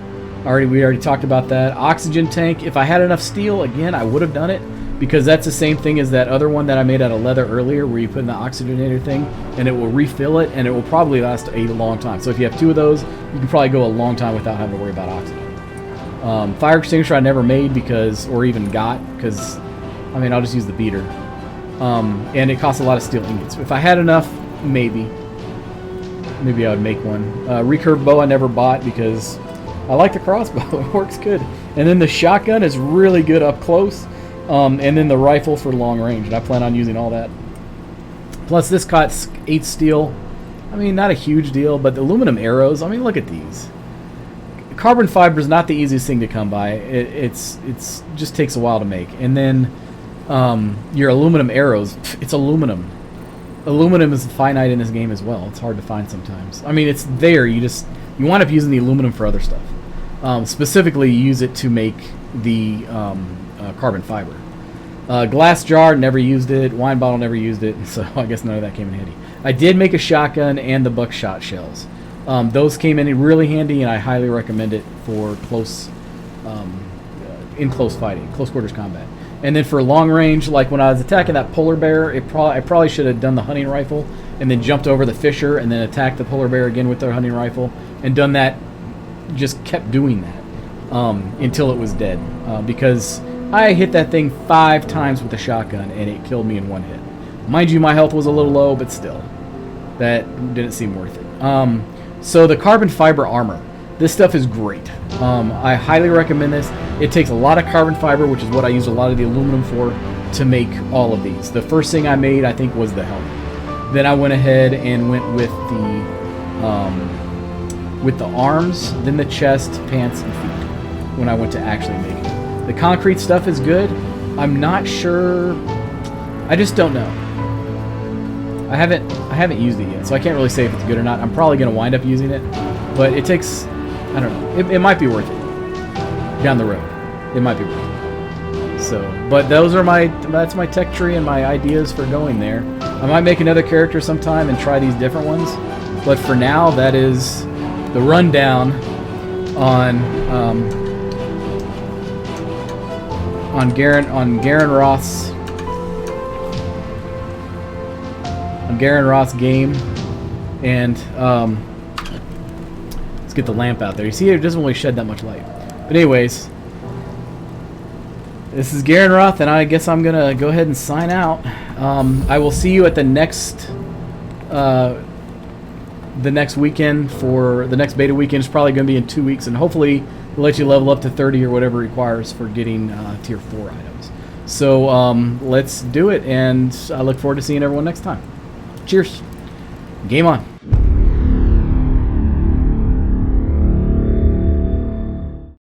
we already talked about that. Oxygen tank, if I had enough steel, again, I would have done it because that's the same thing as that other one that I made out of leather earlier where you put in the oxygenator thing and it will refill it and it will probably last a long time. So if you have 2 of those, you can probably go a long time without having to worry about oxygen. Fire extinguisher I never made or even got because, I'll just use the beater. And it costs a lot of steel ingots. If I had enough, maybe I would make one. Recurve bow I never bought because I like the crossbow. It works good. And then the shotgun is really good up close. And then the rifle for long range. And I plan on using all that. Plus this costs 8 steel. Not a huge deal, but the aluminum arrows, look at these. Carbon fiber is not the easiest thing to come by. It's just takes a while to make. And then your aluminum arrows, it's aluminum. Aluminum is finite in this game as well. It's hard to find sometimes. It's there. You wind up using the aluminum for other stuff. Specifically, you use it to make the carbon fiber. Glass jar, never used it. Wine bottle, never used it. So I guess none of that came in handy. I did make a shotgun and the buckshot shells. Those came in really handy, and I highly recommend it for in close fighting, close quarters combat. And then for long range, like when I was attacking that polar bear, I probably should have done the hunting rifle and then jumped over the fisher and then attacked the polar bear again with their hunting rifle and done that, just kept doing that until it was dead. Because I hit that thing 5 times with a shotgun and it killed me in 1 hit. Mind you, my health was a little low, but still, that didn't seem worth it. So the carbon fiber armor. This stuff is great. I highly recommend this. It takes a lot of carbon fiber, which is what I use a lot of the aluminum for, to make all of these. The first thing I made, I think, was the helmet. Then I went ahead and went with the arms, then the chest, pants, and feet when I went to actually make it. The concrete stuff is good. I'm not sure. I just don't know. I haven't used it yet, so I can't really say if it's good or not. I'm probably going to wind up using it, but it takes, I don't know. It might be worth it down the road. It might be worth it. So, but that's my tech tree and my ideas for going there. I might make another character sometime and try these different ones, but for now, that is the rundown on Garen Roth's game, and let's get the lamp out there. You see, it doesn't really shed that much light. But anyways, this is Garen Roth, and I guess I'm gonna go ahead and sign out. I will see you at the next weekend. For the next beta weekend is probably gonna be in 2 weeks, and hopefully we'll let you level up to 30 or whatever it requires for getting tier 4 items. So let's do it, and I look forward to seeing everyone next time. Cheers. Game on.